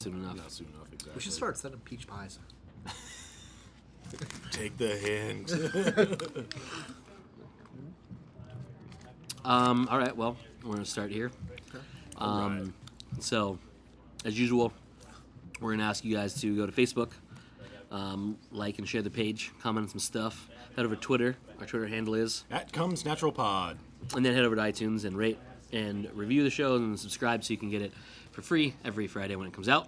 soon enough. Not soon enough, exactly. We should start sending peach pies. Take the hint. All right, well, we're going to start here. Okay. Right. So, as usual, we're going to ask you guys to go to Facebook, like and share the page, comment on some stuff. Head over to Twitter. Our Twitter handle is. That comes Natural Pod. And then head over to iTunes and rate and review the show and subscribe so you can get it for free every Friday when it comes out.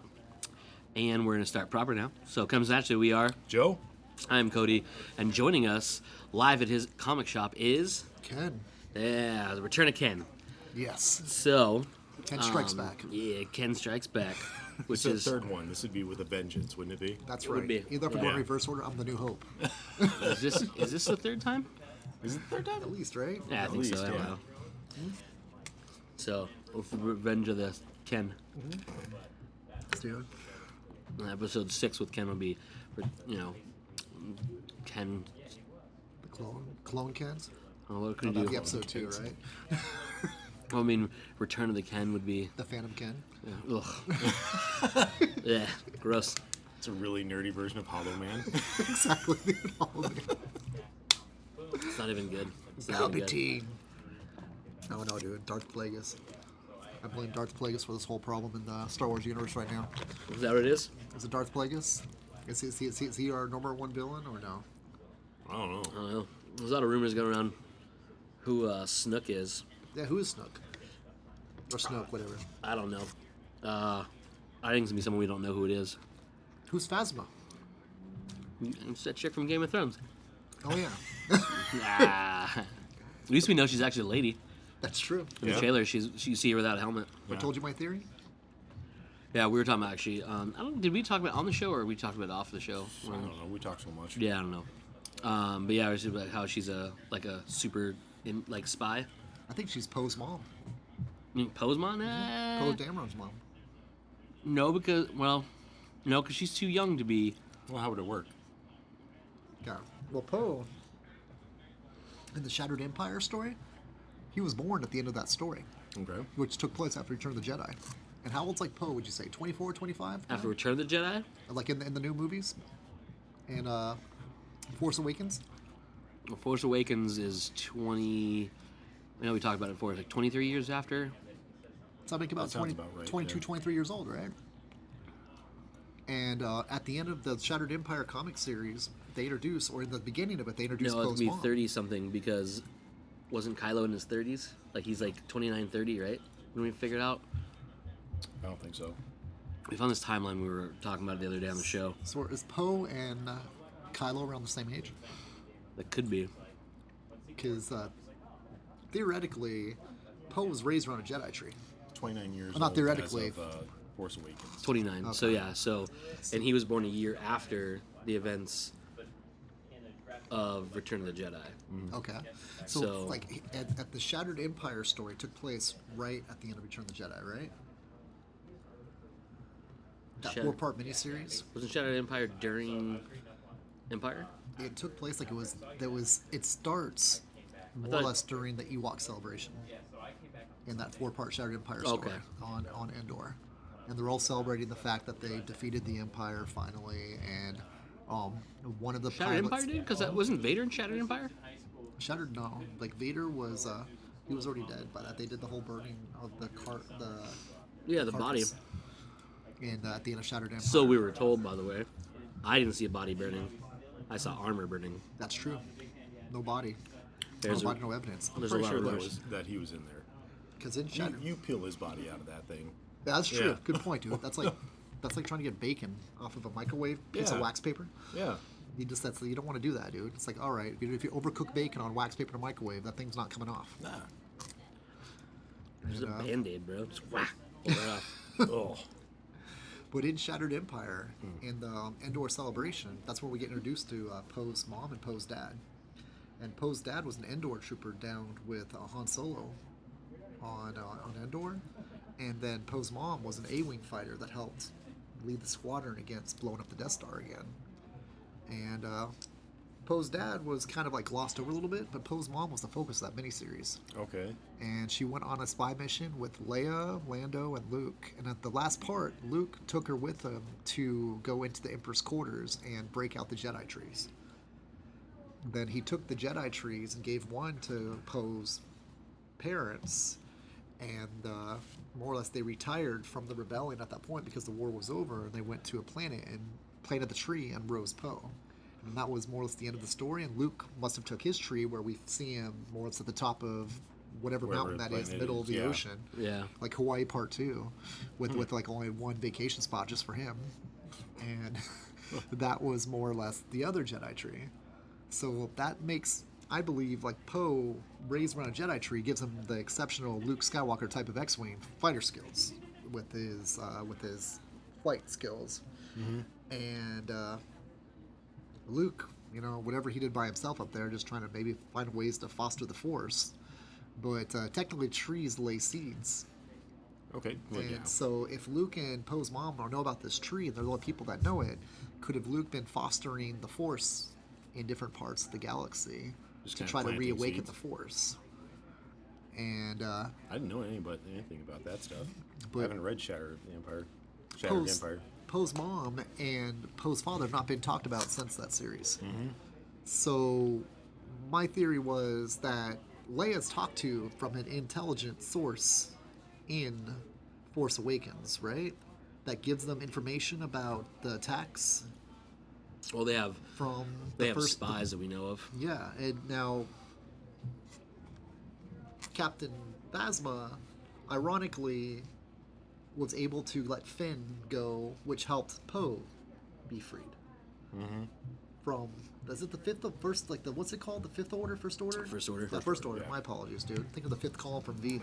And we're going to start proper now. So, comes naturally, we are. Joe? I'm Cody. And joining us live at his comic shop is. Ken. Yeah, the return of Ken. Yes. So. Ken strikes back. Yeah, Ken strikes back. Which It's is the third one. This would be with a vengeance, wouldn't it be? That's It would right. be. Either if we're Yeah. going reverse order, I'm the New Hope. is this the third time? Is it the third time? At least, right? Yeah, I think least, so. I don't yeah. know. So, Revenge of the Ken. Let's do it. Episode 6 with Ken will be, Ken. The clone Kens. Oh, what could Oh, we that'd do? be episode 2, right? Well, I mean, Return of the Ken would be. The Phantom Ken. Yeah, ugh. Yeah, gross. It's a really nerdy version of Hollow Man. Exactly. It's not even good. It's not even good. Palpatine. Oh no, dude. Darth Plagueis. I blame Darth Plagueis for this whole problem in the Star Wars universe right now. Is that what it is? Is it Darth Plagueis? Is he our number one villain or no? I don't know. I don't know. There's a lot of rumors going around who Snook is. Yeah, who is Snook? Or Snoke, whatever. I don't know. I think it's going to be someone we don't know who it is. Who's Phasma? It's that chick from Game of Thrones. Oh yeah, At least we know she's actually a lady. that's true. In the Yeah. trailer, you see her without a helmet. I told you my theory. Yeah, we were talking about actually. Did we talk about it on the show or we talked about it off the show? I don't know. We talk so much. Yeah, I don't know. But yeah, it was about how she's a super spy. I think she's Poe's mom. I mean, Poe's mom? Poe Dameron's mom. No, because she's too young to be. Well, how would it work? Yeah. Well, Poe, in the Shattered Empire story, he was born at the end of that story, Okay. which took place after Return of the Jedi. And how old's like Poe, would you say? 24, 25? After Return of the Jedi? Like in the new movies? And Force Awakens? Well, Force Awakens is 20. I know we talked about it before. It's like 23 years after. So I think about That sounds 20, about right, 22, yeah. 23 years old, right? And at the end of the Shattered Empire comic series, they introduce, or in the beginning of it, they introduce No, it'd Poe's be mom. 30 something because wasn't Kylo in his 30s? Like he's like 29, 30, right? When we figured out. I don't think so. We found this timeline we were talking about it the other day on the show. So is Poe and Kylo around the same age? That could be. Because theoretically, Poe was raised around a Jedi tree. 29 years Not old theoretically. as of Force Awakens. 29. So Okay. yeah, and he was born a year after the events of Return of the Jedi. Okay. So- like, at the Shattered Empire story took place right at the end of Return of the Jedi, right? That Shattered- 4-part miniseries. Wasn't Shattered Empire during Empire? It took place like it starts more or thought- less during the Ewok celebration in that 4-part Shattered Empire story Okay. on Endor. And they're all celebrating the fact that they defeated the Empire finally, and one of the Shattered pilots, Empire did? Because that wasn't Vader in Shattered Empire? Shattered, no. Like Vader was, he was already dead, but they did the whole burning of the Yeah, the body. carcass at the end of Shattered Empire. So we were told, by the way. I didn't see a body burning. I saw armor burning. That's true. No body. There's no a- body, no evidence. There's a Pretty lot sure of that rumors. that he was in there. Because in Shattered, You peel his body out of that thing. yeah, that's true. Yeah. Good point, dude. That's like trying to get bacon off of a microwave piece of Yeah. wax paper. Yeah. You don't want to do that, dude. It's like, all right, if you overcook bacon on wax paper in a microwave, that thing's not coming off. Nah. There's a And, band-aid, bro. Just whack. Pull it off. Oh. But in Shattered Empire, in the Endor celebration, that's where we get introduced to Poe's mom and Poe's dad. And Poe's dad was an Endor trooper down with Han Solo on Endor. And then Poe's mom was an A-Wing fighter that helped lead the squadron against blowing up the Death Star again. And Poe's dad was kind of like glossed over a little bit, but Poe's mom was the focus of that miniseries. Okay. And she went on a spy mission with Leia, Lando, and Luke. And at the last part, Luke took her with him to go into the Emperor's quarters and break out the Jedi trees. Then he took the Jedi trees and gave one to Poe's parents, and more or less they retired from the rebellion at that point because the war was over, and they went to a planet and planted the tree and rose Poe. And that was more or less the end of the story, and Luke must have took his tree where we see him more or less at the top of whatever Wherever mountain that planet is, middle is, of the yeah. ocean. Yeah. Like Hawaii Part 2, with like only one vacation spot just for him. And that was more or less the other Jedi tree. So that makes, I believe, like Poe raised around a Jedi tree gives him the exceptional Luke Skywalker type of X-wing fighter skills with his flight skills. And Luke, you know, whatever he did by himself up there, just trying to maybe find ways to foster the Force. But technically, trees lay seeds. Okay. Well, And yeah. so if Luke and Poe's mom don't know about this tree, and they're the only people that know it, could have Luke been fostering the Force in different parts of the galaxy Just to kinda try to planting reawaken seeds. the Force? And I didn't know anything about that stuff. But- I haven't read Shattered Empire. Poe's mom and Poe's father have not been talked about since that series. So my theory was that Leia's talked to from an intelligent source in Force Awakens, right? That gives them information about the attacks Well, they have from the first spies that we know of. Yeah, and now Captain Phasma, ironically, was able to let Finn go, which helped Poe be freed. From, is it the fifth of first, like the, what's it called? The fifth order, first order? First order. Yeah, first order. yeah. My apologies, dude. Think of the fifth column from V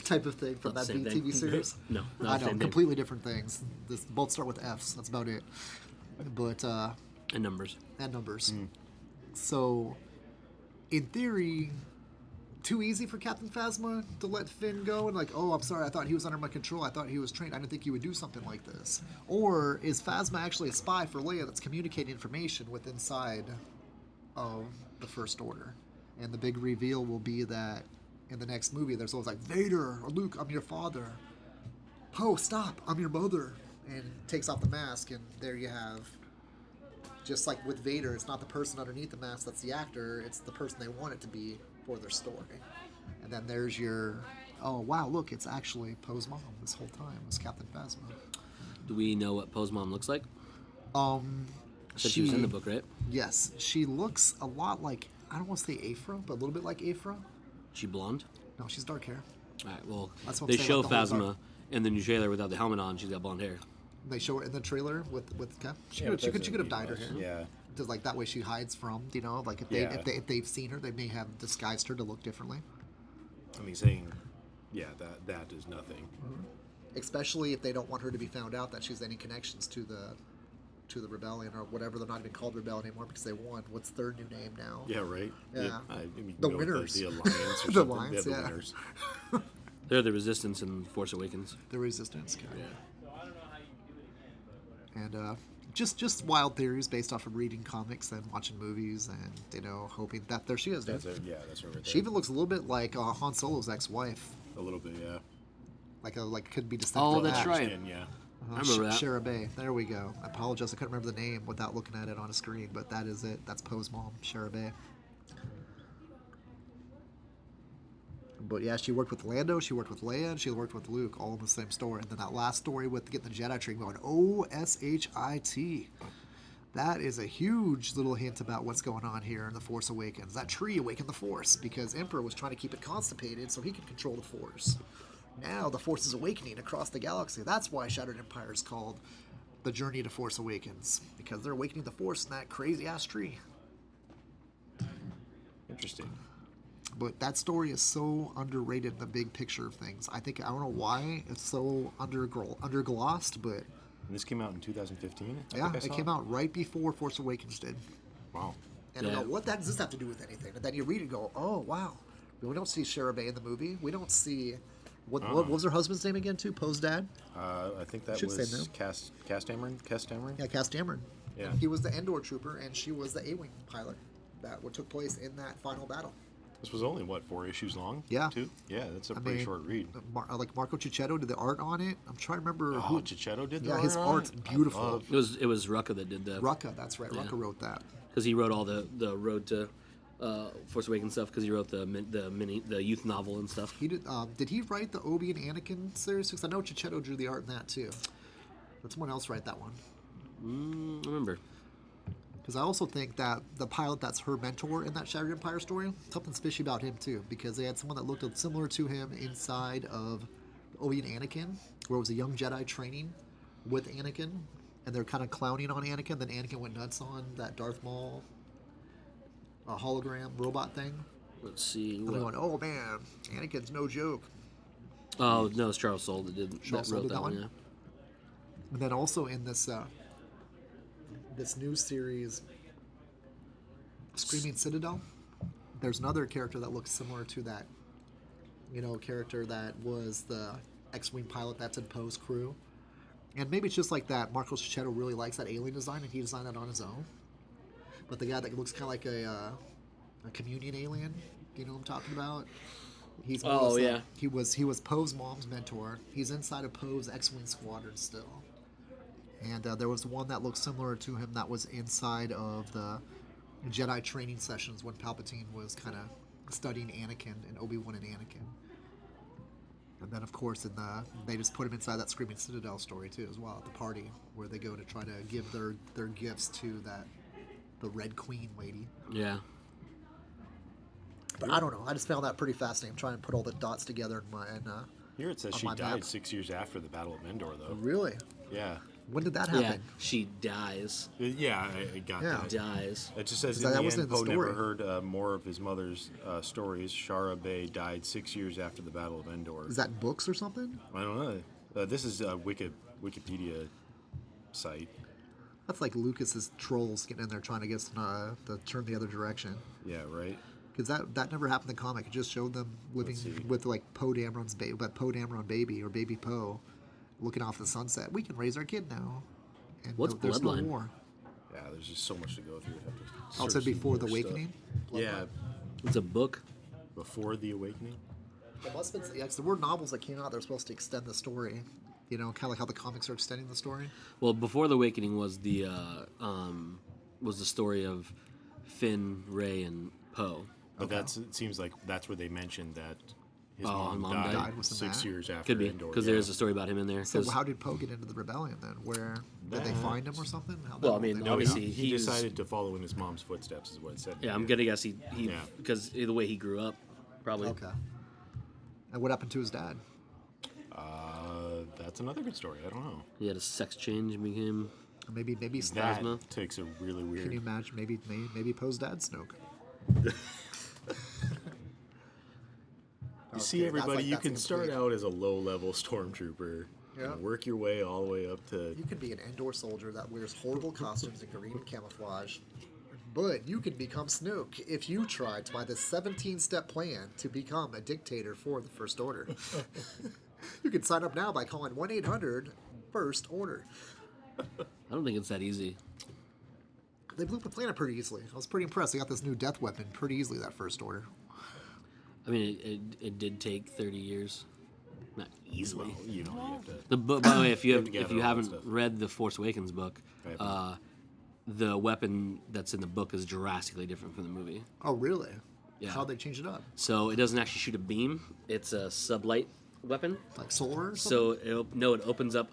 type of thing from Not that the V same TV thing. series. No, not I the know, same thing. completely different things. This both start with F's. That's about it. But And numbers. and numbers. So, in theory, too easy for Captain Phasma to let Finn go and like, oh, I'm sorry, I thought he was under my control. I thought he was trained. I didn't think he would do something like this. Or is Phasma actually a spy for Leia that's communicating information with inside of the First Order? And the big reveal will be that in the next movie, there's always like, Vader or Luke, I'm your father. Poe, stop, I'm your mother. And takes off the mask, and there you have, just like with Vader, it's not the person underneath the mask that's the actor, it's the person they want it to be for their story. And then there's your, oh wow, look, it's actually Poe's mom this whole time, it's Captain Phasma. Do we know what Poe's mom looks like? Said she She was in the book, right? Yes, she looks a lot like, I don't want to say Afra, but a little bit like Afra. She blonde? No, she's dark hair. All right. Well, That's what I'm they saying, show like the whole Phasma in the new trailer without the helmet on. She's got blonde hair. They show her in the trailer with Cap. She Yeah, could but that's have what dyed her it hair. was. Yeah. Just like that way she hides from, you know, like if Yeah. if they've seen her, they may have disguised her to look differently. I mean, saying, yeah, that is nothing. Especially if they don't want her to be found out that she's any connections to the rebellion or whatever. They're not even called rebellion anymore because they won. What's their new name now? Yeah, right. Yeah. I mean, you can The go with winners. The alliance or The something. alliance, the yeah. winners. They're the Resistance in Force Awakens. The Resistance. Okay. Yeah. And just wild theories based off of reading comics and watching movies and, you know, hoping that there she is, dude. That's it. Yeah, that's right there. She even looks a little bit like Han Solo's ex-wife. A little bit, yeah. Like could be descended Oh, from that's that. right. And yeah. I remember that. Shara Bay. There we go. I apologize. I couldn't remember the name without looking at it on a screen, but that is it. That's Poe's mom, Shara Bay. But yeah, she worked with Lando, she worked with Leia, and she worked with Luke, all in the same story. And then that last story with getting the Jedi tree going, OSHIT. That is a huge little hint about what's going on here in The Force Awakens. That tree awakened the Force because Emperor was trying to keep it constipated so he could control the Force. Now the Force is awakening across the galaxy. That's why Shattered Empire is called The Journey to Force Awakens, because they're awakening the Force in that crazy-ass tree. Interesting. But that story is so underrated in the big picture of things. I don't know why it's so underglossed, but And this came out in 2015? yeah, it came out right before Force Awakens did. Wow. And Yeah. I go, what the heck does this have to do with anything? And then you read it and go, oh, wow. We don't see Shara Bay in the movie. We don't see... What was her husband's name again, too? Poe's dad? I think that Should say no. was Cass Dameron? Yeah, Cass Dameron. Yeah. He was the Endor trooper, and she was the A-wing pilot. That what took place in that final battle. This was only, what, 4 issues long? Yeah. Too? Yeah, that's a I pretty mean, short read. Like Marco Cicchetto did the art on it. I'm trying to remember Oh, who. Cicchetto did the Yeah, art his on art's it? beautiful. I love- It was Rucka that did that. Rucka, that's right. Rucka wrote that. Because he wrote all the Road to Force Awakens stuff. Because he wrote the youth novel and stuff. He did. Did he write the Obi and Anakin series? Because I know Cicchetto drew the art in that too. Did someone else write that one? I remember. Because I also think that the pilot that's her mentor in that Shattered Empire story, something's fishy about him too. Because they had someone that looked similar to him inside of Obi and Anakin, where it was a young Jedi training with Anakin, and they're kind of clowning on Anakin. Then Anakin went nuts on that Darth Maul hologram robot thing. Let's see. And they're going, "Oh man, Anakin's no joke." Oh no, it's Charles Soule that did. Charles Soule wrote did that one? Yeah. And then also in this this new series, Screaming Citadel, there's another character that looks similar to that, character that was the X-wing pilot that's in Poe's crew. And maybe it's just like that. Marco Cicchetto really likes that alien design, and he designed that on his own. But the guy that looks kind of like a communion alien, you know what I'm talking about? He's yeah. He was Poe's mom's mentor. He's inside of Poe's X-wing squadron still. And there was one that looked similar to him that was inside of the Jedi training sessions when Palpatine was kind of studying Anakin and Obi-Wan and Anakin. And then, of course, they just put him inside that Screaming Citadel story too, as well, at the party where they go to try to give their gifts to the Red Queen lady. Yeah. But I don't know. I just found that pretty fascinating. I'm trying to put all the dots together Here it says on she my died map. 6 years after the Battle of Endor, though. Really? Yeah. When did that Yeah. happen? She dies. Yeah, I got Yeah. that. Dies. It just says That in the wasn't end, in the Poe never story. heard more of his mother's stories. Shara Bey died 6 years after the Battle of Endor. Is that in books or something? I don't know. This is a Wikipedia site. That's like Lucas's trolls getting in there trying to get us to turn the other direction. Yeah, right? Because that never happened in the comic. It just showed them living Let's see. with like Poe Dameron's baby, but Poe Dameron baby or baby Poe, looking off the sunset. We can raise our kid now. And What's there's no Bloodline? war. Yeah, there's just so much to go through. You'd have to Also search some before the more stuff. Awakening. Yeah, It's a book. before the Awakening. It must have been, yeah, 'cause there were novels that came out that were supposed to extend the story. Kind of like how the comics are extending the story. Well, before the Awakening was the story of Finn, Rey, and Poe. But Okay. it seems like that's where they mentioned that his Oh, mom, mom died, died, wasn't 6 that? years after Could be Endor. because yeah. there's a story about him in there. So 'cause- how did Poe get into the rebellion then? Where did they find him or something? How'd that Well, I whole mean, thing No, work obviously- out? he he's- decided to follow in his mom's footsteps, is what it said. yeah, I'm gonna guess he Yeah. because the way he grew up, probably. Okay. And what happened to his dad? That's another good story. I don't know. He had a sex change and became. Maybe That Plasma. takes a really weird. Can you imagine? Maybe Poe's dad Snoke. You see, Okay, everybody, that's you like- can that's start complete. out as a low-level stormtrooper Yeah. and work your way all the way up to. You could be an Endor soldier that wears horrible costumes and green camouflage. But you can become Snoke if you try by the 17-step plan to become a dictator for the First Order. You can sign up now by calling 1-800-FIRST ORDER. I don't think it's that easy. They blew up the planet pretty easily. I was pretty impressed. They got this new death weapon pretty easily, that First Order. I mean, it did take 30 years, not easily. You know, you have to. By the way, if you have to gather all that haven't stuff. read the Force Awakens book, Right. the weapon that's in the book is drastically different from the movie. Oh, really? Yeah. How'd they change it up? So it doesn't actually shoot a beam; it's a sublight weapon. Like solar or something? So it opens up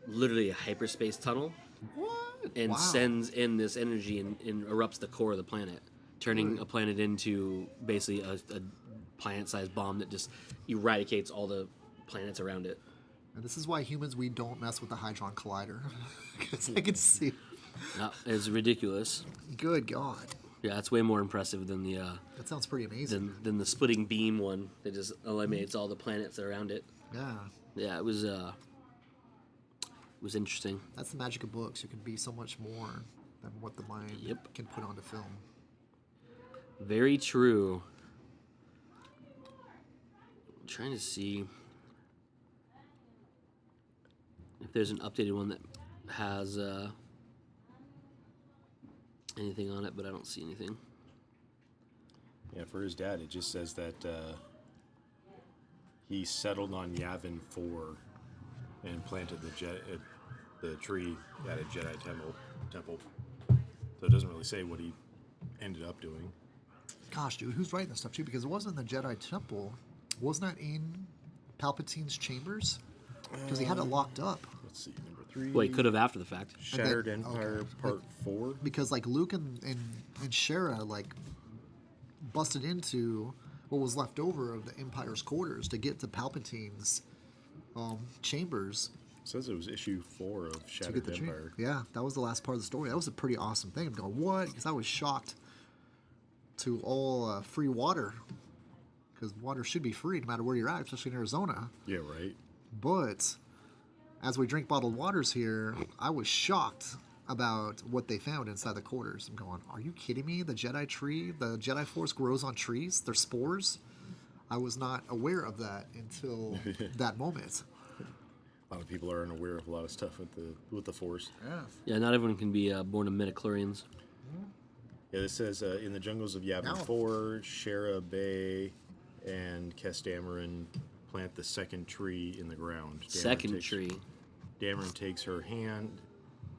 literally a hyperspace tunnel What? and Wow. sends in this energy and erupts the core of the planet, turning a planet into basically a planet-sized bomb that just eradicates all the planets around it. And this is why humans, we don't mess with the Hadron Collider. Because I can see. It's ridiculous. Good God. Yeah, it's way more impressive than the That sounds pretty amazing. than the splitting beam one that just eliminates all the planets around it. Yeah. Yeah, it was interesting. That's the magic of books. You can be so much more than what the mind Yep. can put onto film. Very true. I'm trying to see if there's an updated one that has anything on it, but I don't see anything. Yeah, for his dad, it just says that he settled on Yavin 4 and planted the tree at a Jedi temple. So it doesn't really say what he ended up doing. Gosh, dude, who's writing this stuff too? Because it wasn't in the Jedi Temple. Wasn't that in Palpatine's chambers? Because he had it locked up. Let's see, number 3. Well, he could have after the fact. Shattered And then- Empire okay. Part 4. Because like Luke and Shara like busted into what was left over of the Empire's quarters to get to Palpatine's chambers Says it was issue 4 of to Shattered get the tree. Empire. Yeah, that was the last part of the story. That was a pretty awesome thing. I'm going, what? Because I was shocked to all free water. Because water should be free no matter where you're at, especially in Arizona. Yeah, right. But as we drink bottled waters here, I was shocked about what they found inside the quarters. I'm going, are you kidding me? The Jedi tree, the Jedi Force grows on trees. They're spores. I was not aware of that until that moment. A lot of people are unaware of a lot of stuff with the Force. Yeah. Yeah, not everyone can be born of midichlorians. Yeah, this says in the jungles of Yavin Now- 4, Shara Bay and Dameron plant the second tree in the ground. Dameron Second takes- tree. Dameron takes her hand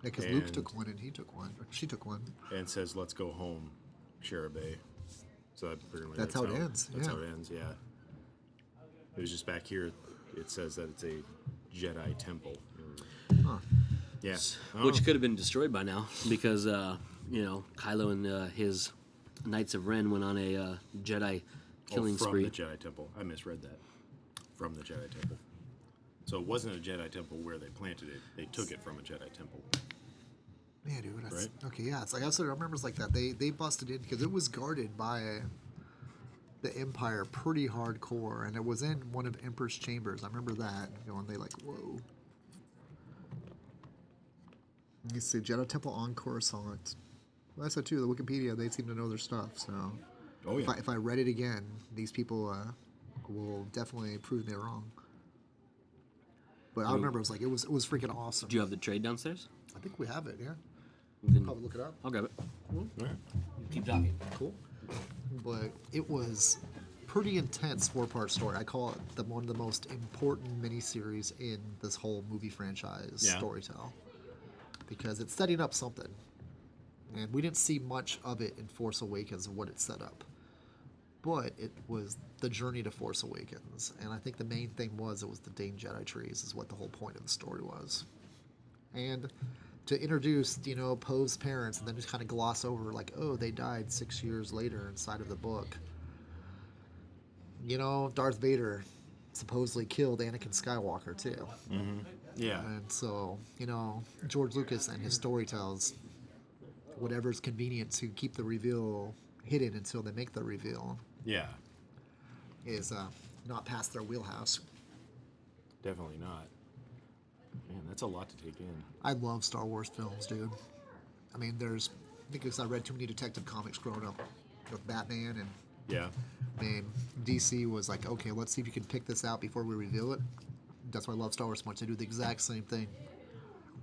Because Luke And- took one and he took one. Or she took one. and says, "Let's go home, Shara Bay." So apparently That's how it ends, That's yeah. how it ends. Yeah. It was just back here. It says that it's a Jedi temple. Huh. Yeah. Which could have been destroyed by now because, Kylo and his Knights of Ren went on a Jedi killing from spree. the Jedi temple. I misread that. From the Jedi temple. So it wasn't a Jedi temple where they planted it. They took it from a Jedi temple. Man, dude, that's Right. okay. Yeah, it's like I said, I remember it's like that. They busted in because it was guarded by the Empire pretty hardcore, and it was in one of Emperor's chambers. I remember that going. They like, whoa. You see, Jedi Temple on Coruscant. Well, that's it too. The Wikipedia, they seem to know their stuff. So Oh yeah. if I read it again, these people will definitely prove me wrong. But I remember it was freaking awesome. Do you have the trade downstairs? I think we have it. Yeah, You can- probably look it up. I'll grab it. All right. Keep talking. Cool. But it was pretty intense 4-part story. I call it one of the most important miniseries in this whole movie franchise Yeah. storytell. Because it's setting up something. And we didn't see much of it in Force Awakens of what it set up. But it was the journey to Force Awakens. And I think the main thing was it was the Dane Jedi trees is what the whole point of the story was. And to introduce, Poe's parents and then just kind of gloss over like, oh, they died 6 years later inside of the book. Darth Vader supposedly killed Anakin Skywalker too. Yeah. And so, George Lucas and his story tells whatever's convenient to keep the reveal hidden until they make the reveal Yeah. is not past their wheelhouse. Definitely not. Man, that's a lot to take in. I love Star Wars films, dude. I mean, I think because I read too many detective comics growing up with Batman, and Yeah. DC was like, okay, let's see if you can pick this out before we reveal it. That's why I love Star Wars so much. They do the exact same thing.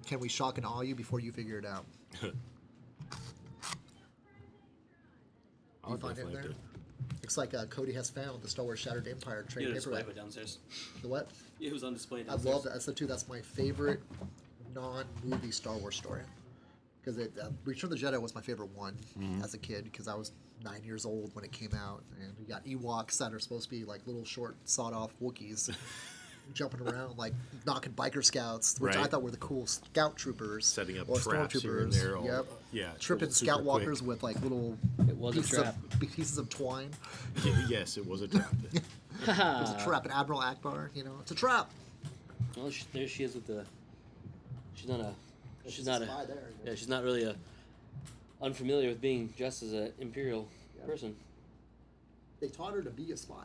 Can we shock and awe you before you figure it out? I'll find it definitely have there? to- Looks like Cody has found the Star Wars Shattered Empire trade paperback. downstairs. The what? It was on display I love that. That's my favorite non-movie Star Wars story. Because Return of the Jedi was my favorite one as a kid because I was 9 years old when it came out, and we got Ewoks that are supposed to be like little short sawed-off Wookiees jumping around like knocking biker scouts, which I Right. thought were the cool scout troopers, Setting up or traps here and stormtroopers. there, all- Yep. yeah, tripping super scout quick. walkers with like little It was a trap. pieces of twine. Yes, it was a trap. It was a trap. And Admiral Akbar, it's a trap. Well, there she is with the. She's not a. She's not a. spy there. Yeah, she's not really unfamiliar with being dressed as an imperial person. They taught her to be a spy.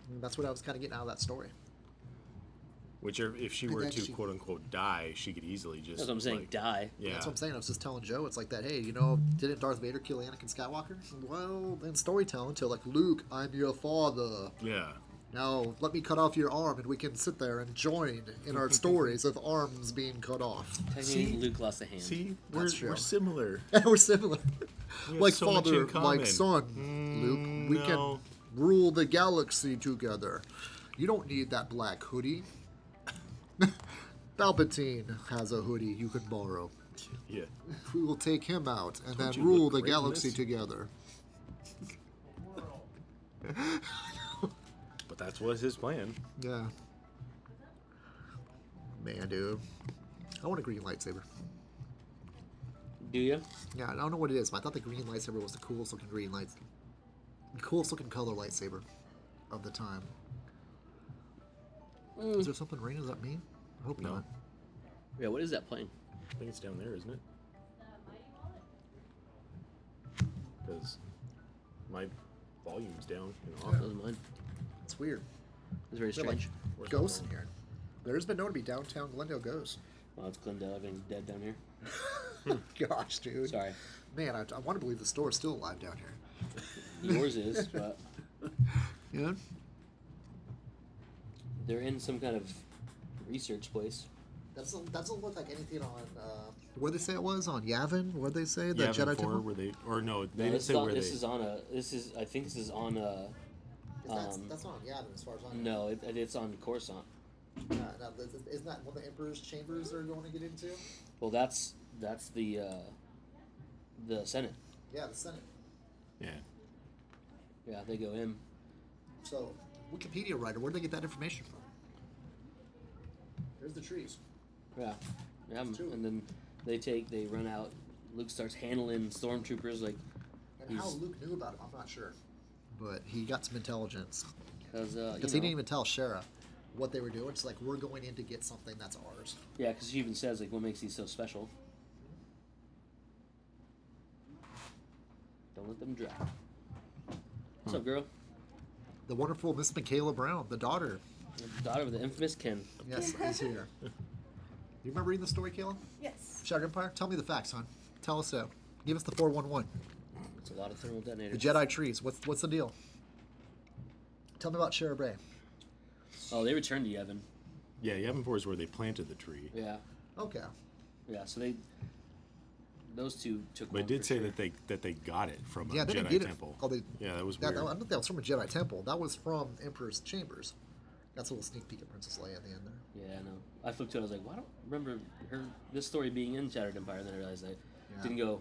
And that's what I was kind of getting out of that story. Which, if she And were then to she- quote unquote die, she could easily just. That's what I'm saying. like, Die. Yeah. That's what I'm saying. I was just telling Joe, it's like that. Hey, didn't Darth Vader kill Anakin Skywalker? Well, in storytelling, till like Luke, I'm your father. Yeah. Now, let me cut off your arm and we can sit there and join in our stories of arms being cut off. Technically, See? Luke lost a hand. See, That's true. we're similar. And we're similar. We have Like so much in father, common. like son, Luke. We no. can rule the galaxy together. You don't need that black hoodie. Palpatine has a hoodie you can borrow. Yeah. We will take him out and Don't then you rule look the great in galaxy this? together. But that's was his plan. Yeah. Man, dude. I want a green lightsaber. Do you? Yeah, I don't know what it is, but I thought the green lightsaber was the coolest looking coolest looking color lightsaber of the time. Is there something raining? Is that me? I hope No. not. Yeah. What is that plane? I think it's down there, isn't it? Because my volume's down and off. That was mine. It's weird. It's very There are, like, strange. Where's ghosts my in here. There's been known to be downtown Glendale ghosts. Well, it's Glendale. Everything's dead down here. Gosh, dude. Sorry. Man, I want to believe the store's still alive down here. Yours is, but Yeah. they're in some kind of research place. That doesn't look like anything on. Where they say it was on Yavin? Where they say the Yavin Jedi 4, Temple? where they, or no, they No, didn't this say is on, where this they. is on a. This is. I think this is on a. That's not on Yavin as far as I know. No, it's on Coruscant. No, isn't that one of the Emperor's chambers they're going to get into? Well, that's the Senate. Yeah, the Senate. Yeah. Yeah, they go in. So, Wikipedia writer, where'd they get that information from? There's the trees. Yeah, yeah, Two. and then they run out. Luke starts handling stormtroopers like And how He's- Luke knew about him, I'm not sure. But he got some intelligence. because Because he didn't even tell Shara what they were doing. It's like, we're going in to get something that's ours. Yeah, because she even says like, what makes these so special? Don't let them drop. What's up, girl? The wonderful Miss Michaela Brown, the daughter. The daughter of the infamous Ken. Yes, is here. You remember reading the story, Kayla? Yes. Shattered Empire? Tell me the facts, hon. Tell us so. Give us the 411. It's a lot of thermal The detonators. Jedi trees. What's the deal? Tell me about Shara Bray. Oh, they returned to Yavin. Yeah, Yavin 4 is where they planted the tree. Yeah, Okay. yeah. So those two took. But it one did for say sure. that they got it from a Yeah, they didn't Jedi get temple. it. Oh, they, Yeah, that was that, weird. I don't think that was from a Jedi temple. That was from Emperor's chambers. That's a little sneak peek at Princess Leia at the end there. Yeah, I know. I flipped to it. I was like, well, I don't remember this story being in Shattered Empire. And then I realized I Yeah. didn't go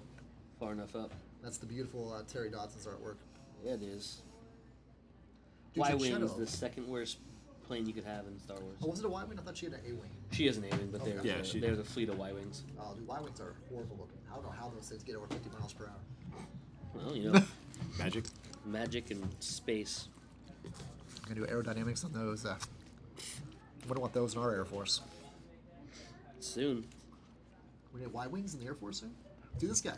far enough up. That's the beautiful Terry Dotson's artwork. Yeah, it is. Dude's Y in Wing's Shadow. the second worst plane you could have in Star Wars. Oh, was it a Y-Wing? I thought she had an A-Wing. She has an A-wing, but Okay. there's Yeah, a, she- there's a fleet of Y-wings. Oh, dude, Y-Wings are horrible looking. I don't know how those things get over 50 miles per hour. Well, you know, Magic. magic and space. I'm going to do aerodynamics on those. We don't want those in our Air Force. Soon. We need Y-Wings in the Air Force soon? See this guy.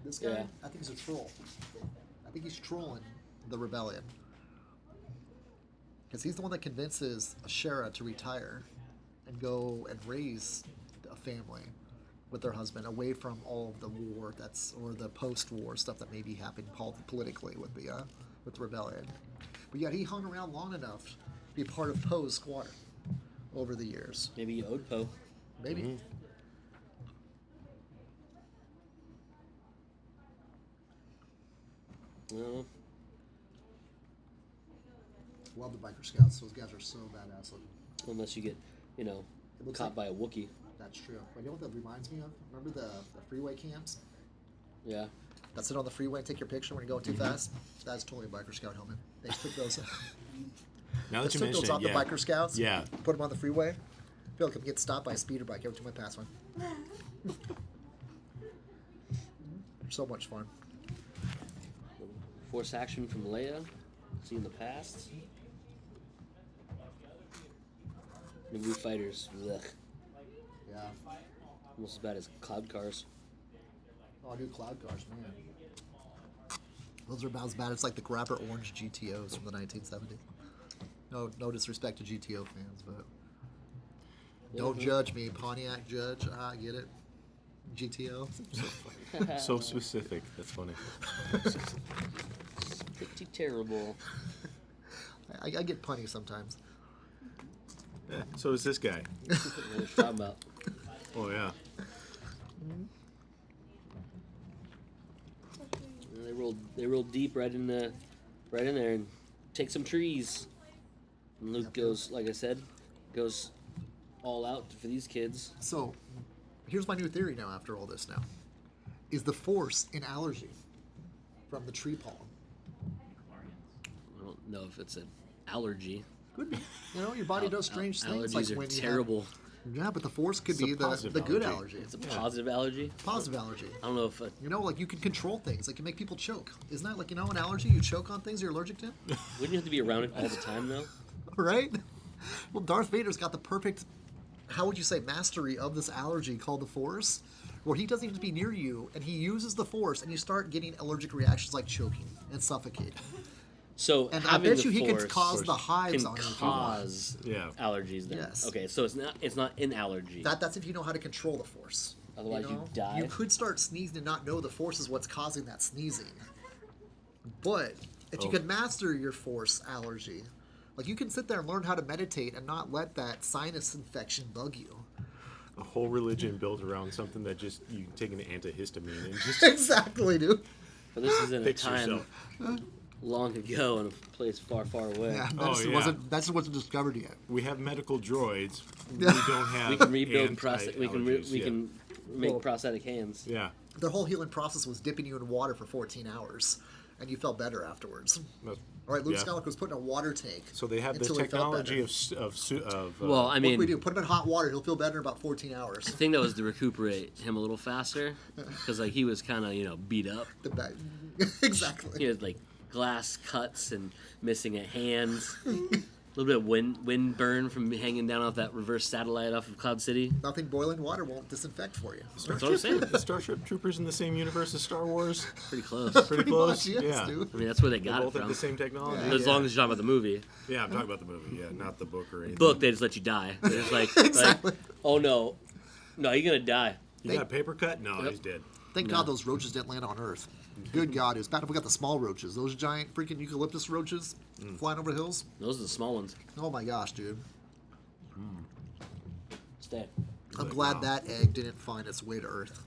This guy, Yeah. I think he's a troll. I think he's trolling the rebellion. Because he's the one that convinces Shara to retire and go and raise a family with their husband away from all of the war or the post-war stuff that may be happening politically with the rebellion. But yet he hung around long enough to be part of Poe's squadron over the years. Maybe you owed Poe. Maybe. Mhm. Well, Love the biker scouts. Those guys are so badass looking. unless you get, It looks caught like by a Wookiee. that's true. But you know what that reminds me of? Remember the freeway camps Yeah. that sit on the freeway and take your picture when you're going too fast? That's totally a biker scout helmet. They took those. Now They that you took mention those it, off yeah. the biker scouts. Yeah. Put them on the freeway. I feel like I'm getting stopped by a speeder bike every time I pass one. They're so much fun. Force action from Leia. See in the past. Naboo fighters. Ugh. Yeah. Almost as bad as cloud cars. Oh, new cloud cars, man. Those are about as bad as like the grabber orange GTOs from the 1970s. No disrespect to GTO fans, but don't Mhm. judge me, Pontiac judge. I get it. GTO. So specific. That's funny. Pretty terrible. I get punny sometimes. So is this guy. What you're talking about. Oh yeah. And they rolled deep right in there and take some trees. And Luke goes, like I said, goes all out for these kids. So, here's my new theory now. After all this, now, is the Force an allergy from the tree pollen? I don't know if it's an allergy. Could be. You know, your body does strange things. Allergies Like are when terrible. Yeah, but the Force could It's a be the positive good allergy. allergy. It's a positive allergy. Positive allergy. I don't know if You know, like you can control things. Like you make people choke. Isn't that like, you know, an allergy? You choke on things you're allergic to? wouldn't you have to be around it all the time though? Right? Well, Darth Vader's got the perfect, how would you say, mastery of this allergy called the Force, where he doesn't even have to be near you, and he uses the Force, and you start getting allergic reactions like choking and suffocating. So And I having bet the you he can Force cause the hives can on you. cause Yeah. allergies then. Yes. Okay, so it's not an allergy. That's if you know how to control the Force. Otherwise you know? die. You could start sneezing and not know the Force is what's causing that sneezing. But if you Oh. could master your Force allergy, like you can sit there and learn how to meditate and not let that sinus infection bug you. A whole religion built around something that just you can take an antihistamine and just Exactly, dude. But this is in a fix time yourself. long ago in a place far, far away. Yeah, Oh, yeah. that just wasn't discovered yet. We have medical droids. We Yeah. don't have. We can rebuild we anti-allergies. can make Well- prosthetic hands. Yeah. The whole healing process was dipping you in water for 14 hours, and you felt better afterwards. That's- All right, Luke yeah. Skywalker was put in a water tank. So they have the until he felt technology better. of Well, I What mean, can we do? Put him in hot water. He'll feel better in about 14 hours. the thing that was to recuperate him a little faster because like he was kind of beat up. The back. Exactly. He had like glass cuts and missing a hand. A little bit of wind burn from hanging down off that reverse satellite off of Cloud City. Nothing boiling water won't disinfect for you. That's what I'm saying. The Starship Troopers in the same universe as Star Wars. Pretty close. Pretty close. Much, yes, yeah. dude. I mean, that's where they They got it both have from. the same technology. Yeah. As long as you're talking about the movie. Yeah, I'm talking about the movie. Yeah, not the book or anything. Book, they just let you die. They're just like, Exactly. like, oh no, you're gonna die. You got a paper cut? No, Yep. he's dead. Thank God those roaches didn't land on Earth. Good God, it was bad if we got the small roaches. Those giant freaking eucalyptus roaches flying over hills. Those are the small ones. Oh my gosh, dude. Stay. I'm Like, glad wow. that egg didn't find its way to Earth.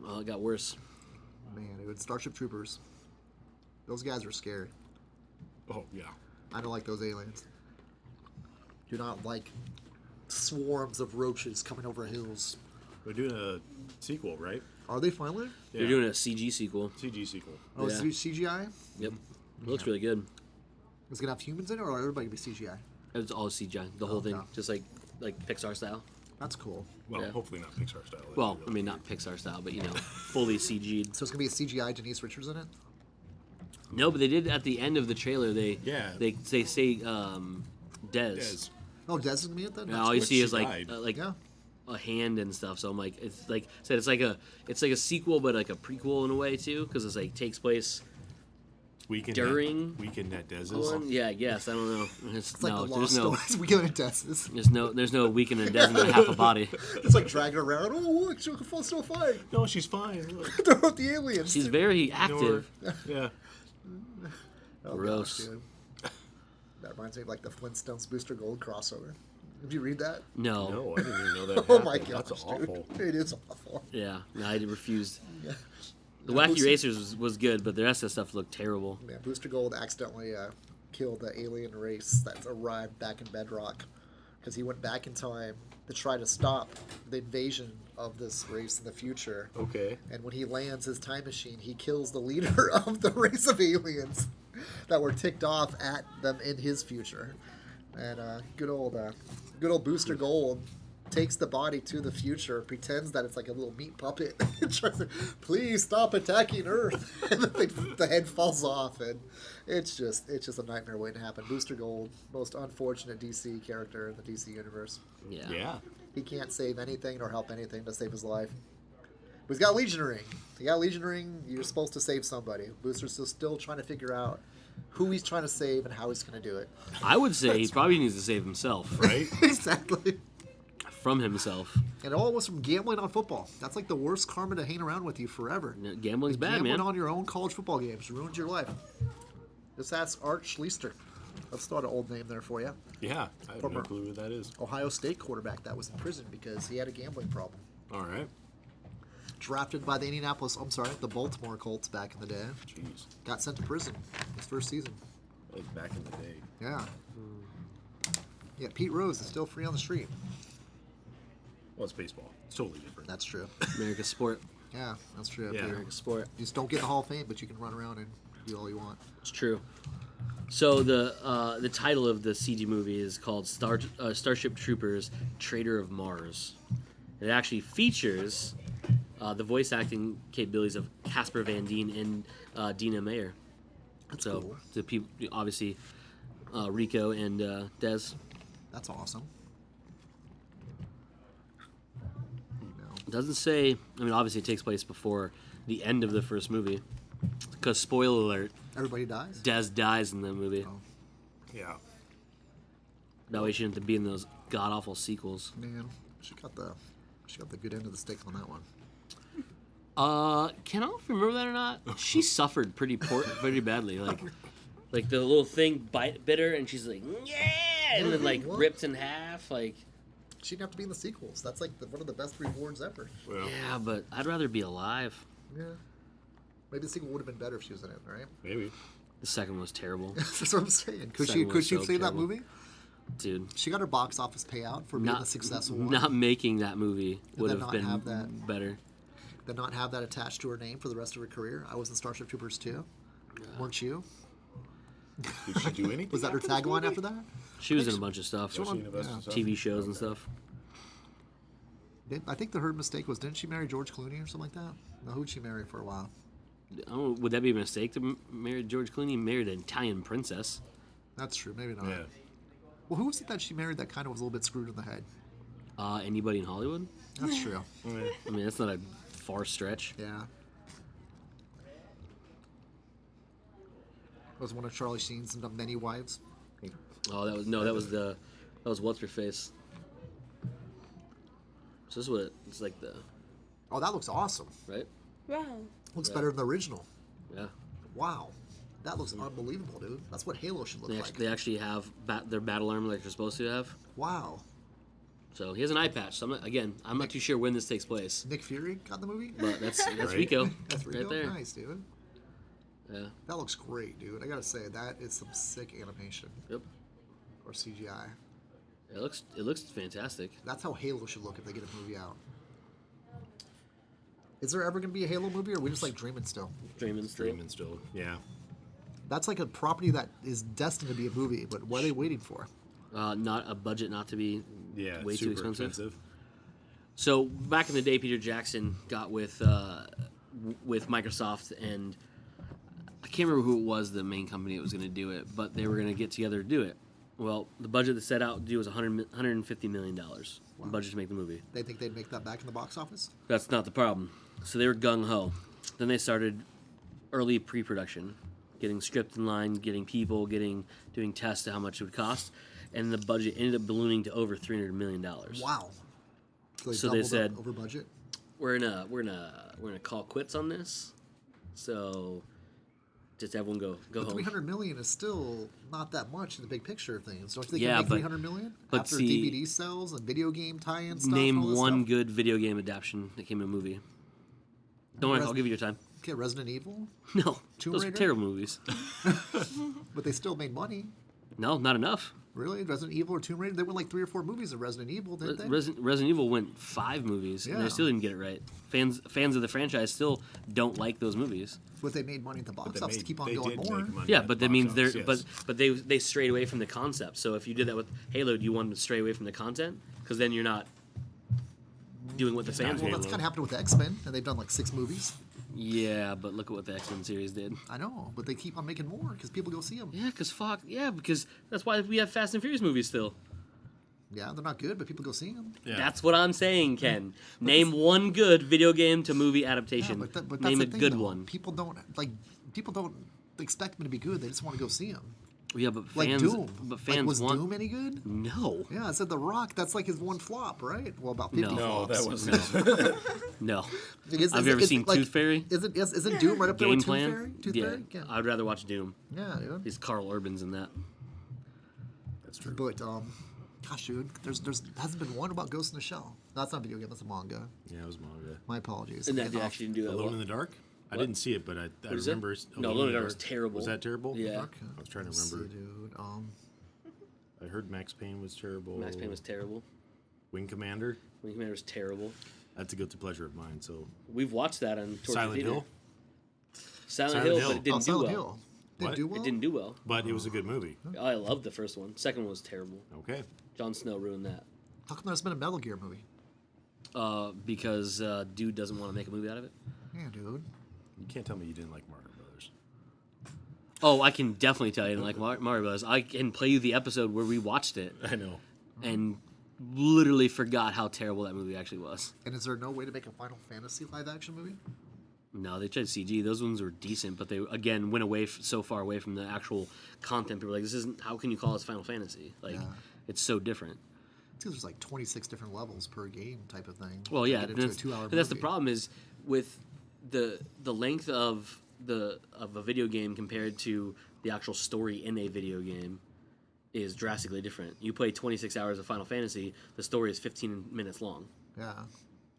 Well, it got worse. Man, dude, Starship Troopers. Those guys are scary. Oh yeah. I don't like those aliens. Do not like swarms of roaches coming over hills. They're doing a sequel, right? Are they finally? They're Yeah. doing a CG sequel. CG sequel. Oh, Yeah. CGI? Yep. It looks really good. Is it gonna have humans in it, or everybody gonna be CGI? It's all CGI, the whole thing, Okay. just like Pixar style. That's cool. Well, Yeah. hopefully not Pixar style. That'd Well, be I really mean, not Pixar style, but fully CG'd. So it's gonna be a CGI Denise Richards in it? No, but they did at the end of the trailer. They Yeah. They say Dez. Des. Oh, Des is gonna be it then? And That's all you cool. see is She like died. Yeah. a hand and stuff. So I'm like, it's like I said, it's like a sequel, but like a prequel in a way too, because it's like takes place Weekend during at Dez's. one. Yeah, I guess I don't know. It's like no, the Lost Stories. We get it Des's. there's no weekend and Des not half a body. It's like dragging around. Oh, look, she's still fine. No, she's fine. Look. They're with the aliens. She's very Ignore- active. Yeah. Oh, Gross. gosh, dude. That reminds me of like the Flintstones Booster Gold crossover. Did you read that? No. No, I didn't even know that. Oh my happened. gosh, That's dude. awful. It is awful. Yeah. No, I refused. Yeah. The Yeah, Wacky Booster- Racers was good, but the rest of the stuff looked terrible. Yeah, Booster Gold accidentally killed the alien race that's arrived back in Bedrock because he went back in time to try to stop the invasion of this race in the future. Okay. And when he lands his time machine, he kills the leader of the race of aliens that were ticked off at them in his future. And good old Booster Gold takes the body to the future, pretends that it's like a little meat puppet, and tries to, please stop attacking Earth. And the head falls off, and it's just a nightmare waiting to happen. Booster Gold, most unfortunate DC character in the DC universe. Yeah. Yeah. He can't save anything nor help anything to save his life. But he's got a Legion ring. You got a Legion ring, you're supposed to save somebody. Booster's still trying to figure out who he's trying to save and how he's going to do it. I would say he probably needs to save himself Right? Exactly. from himself. And it all was from gambling on football. That's like the worst karma to hang around with you forever. Gambling's bad, Gambling man. on your own college football games ruins your life. Just ask Arch Leister. Let's throw out an old name there for you. Yeah, I have no clue who that is. Ohio State quarterback that was in prison because he had a gambling problem. All right. Drafted by the the Baltimore Colts back in the day. Jeez. Got sent to prison his first season. Like back in the day. Yeah. Yeah, Pete Rose is still free on the street. Well, it's baseball. It's totally different. That's true. America's sport. Yeah, that's true. Yeah. Peter. America's sport. You just don't get in the Hall of Fame, but you can run around and do all you want. It's true. So the title of the CG movie is called Starship Troopers: Traitor of Mars. It actually features the voice acting capabilities of Casper Van Dien and Dina Meyer. That's So cool. the people, obviously, Rico and Dez. That's awesome. It doesn't say. I mean, obviously, it takes place before the end of the first movie. Because spoiler alert, Everybody dies? Dez dies in the movie. Oh, Yeah. That way, she didn't have to be in those god awful sequels. man. She got the good end of the stick on that one. Can I remember that or not? She suffered pretty badly. Like the little thing bit her, and she's like, yeah, and then like What? ripped in half. Like, She didn't have to be in the sequels. That's like one of the best rewards ever. Well, yeah, but I'd rather be alive. Yeah. Maybe the sequel would have been better if she was in it, right? maybe. The second one was terrible, That's what I'm saying. Could Second she one's so save that terrible. movie? dude. She got her box office payout for being a successful one. Not making that movie would then have not been have that. better. Then not have that attached to her name for the rest of her career. I was in Starship Troopers too. Weren't you? Did she do anything? Was that her after this tagline movie? after that? She was in a bunch of stuff, Was she in a bunch of stuff? TV shows and stuff. I think her mistake was, didn't she marry George Clooney or something like that? No, who'd she marry for a while? I don't know, would that be a mistake to marry George Clooney? Married an Italian princess. That's true. Maybe not. Yeah. Well, who was it that she married that kind of was a little bit screwed in the head? Anybody in Hollywood? That's true. I mean, that's not a far stretch. Yeah. Was one of Charlie Sheen's many wives. Oh, that was what's her face. So this is what it's like Oh, that looks awesome. right? Wow. Looks Yeah. better than the original. Yeah. Wow. That looks unbelievable, dude. That's what Halo should look They like. actually have their battle armor like they're supposed to have. Wow. So he has an eye patch. So I'm not too sure when this takes place, Nick Fury got the movie? but that's Right. Rico That's right there. Nice, dude. Yeah. That looks great, dude. I gotta say, that is some sick animation. Yep. Or CGI. It looks fantastic. That's how Halo should look if they get a movie out. Is there ever gonna be a Halo movie, or are we just like dreaming still? Dreaming still. Dreaming still. Yeah. That's like a property that is destined to be a movie, but what are they waiting for? Not a budget, not to be Yeah. way too super expensive. So back in the day, Peter Jackson got with Microsoft, and I can't remember who it was, the main company that was going to do it, but they were going to get together to do it. Well, the budget that set out to do was $150 million. The budget to make the movie. They think they'd make that back in the box office? That's not the problem. So they were gung-ho. Then they started early pre-production, getting script in line, getting people, doing tests to how much it would cost, and the budget ended up ballooning to over $300 million. Wow. So they doubled said- up over budget. We're gonna call quits on this. So just everyone go But home. 300 million is still not that much in the big picture of things. Don't you think Yeah, you make but- 300 million but after see- DVD sales and video game tie-in stuff? and all Name this one stuff? good video game adaptation that came in a movie. Don't worry, I'll give you your time. Okay, Resident Evil, No, Tomb those are Raider? terrible movies. but they still made money. No, not enough. Really, Resident Evil or Tomb Raider? They went like 3 or 4 movies of Resident Evil, didn't they? Resident Evil went 5 movies, and Yeah. they still didn't get it right. Fans of the franchise still don't like those movies. But they made money at the box They office made- to keep on they going did more. make money Yeah, at but the that box means they're office, yes. but they strayed away from the concept. So if you did that with Halo, do you want to stray away from the content? Because then you're not doing what the fans Well, want. that's kind of happened with X-Men, and they've done like 6 movies. Yeah, but look at what the X-Men series did. I know, but they keep on making more because people go see them. Yeah, because that's why we have Fast and Furious movies still. Yeah, they're not good, but people go see them. Yeah. That's what I'm saying, Ken. Name one good video game to movie adaptation. but that's Name the a thing, good though. one. People don't expect them to be good. They just want to go see them. Yeah, but Like fans, Doom. but Like, fans was want. Doom any good? No, Yeah, I said The Rock. That's like his one flop, right? Well, about 50 No. No, flops. that wasn't. no. Is- Have is- you ever is- seen like, Tooth Fairy? Isn't Doom right up there Game with Plan? Tooth Fairy? Tooth yeah, Fairy? Yeah. I'd rather watch Doom. Yeah, dude. He's Carl Urban's in that. That's true. But gosh, dude, there's hasn't been one about Ghost in the Shell. That's not a video game. That's a manga. Yeah, it was manga. My apologies. And that Getting they off- actually didn't do that Alone well. in the Dark. I What? didn't see it, but I is it? remember. No, Alone in the Dark was terrible. Was that terrible? Yeah. Okay. I was trying to Let's remember. see, dude. I heard Max Payne was terrible. Max Payne was terrible. Wing Commander. Wing Commander was terrible. That's a guilty pleasure of mine. So We've watched that on Torture Silent Theater. Hill. Silent Silent Hill, Hill. but it didn't do Silent well. Hill. Didn't What? do well. It didn't do well. But it was a good movie. I loved the first one. Second one was terrible. Okay. Jon Snow ruined that. How come there's been a Metal Gear movie? Because dude doesn't want to make a movie out of it. Yeah, dude. You can't tell me you didn't like Mario Brothers. Oh, I can definitely tell you I didn't like Mario Bros. I can play you the episode where we watched it I know. and literally forgot how terrible that movie actually was. And is there no way to make a Final Fantasy live action movie? No, they tried CG. Those ones were decent, but they again went away so far away from the actual content. People were like, "This isn't. How can you call this Final Fantasy? Like, Yeah. it's so different." It's 'cause there's like 26 different levels per game type of thing. Well, to yeah, get into a that's, 2-hour that's the movie. problem is with the length of a video game compared to the actual story in a video game is drastically different. You play 26 hours of Final Fantasy, the story is 15 minutes long. Yeah.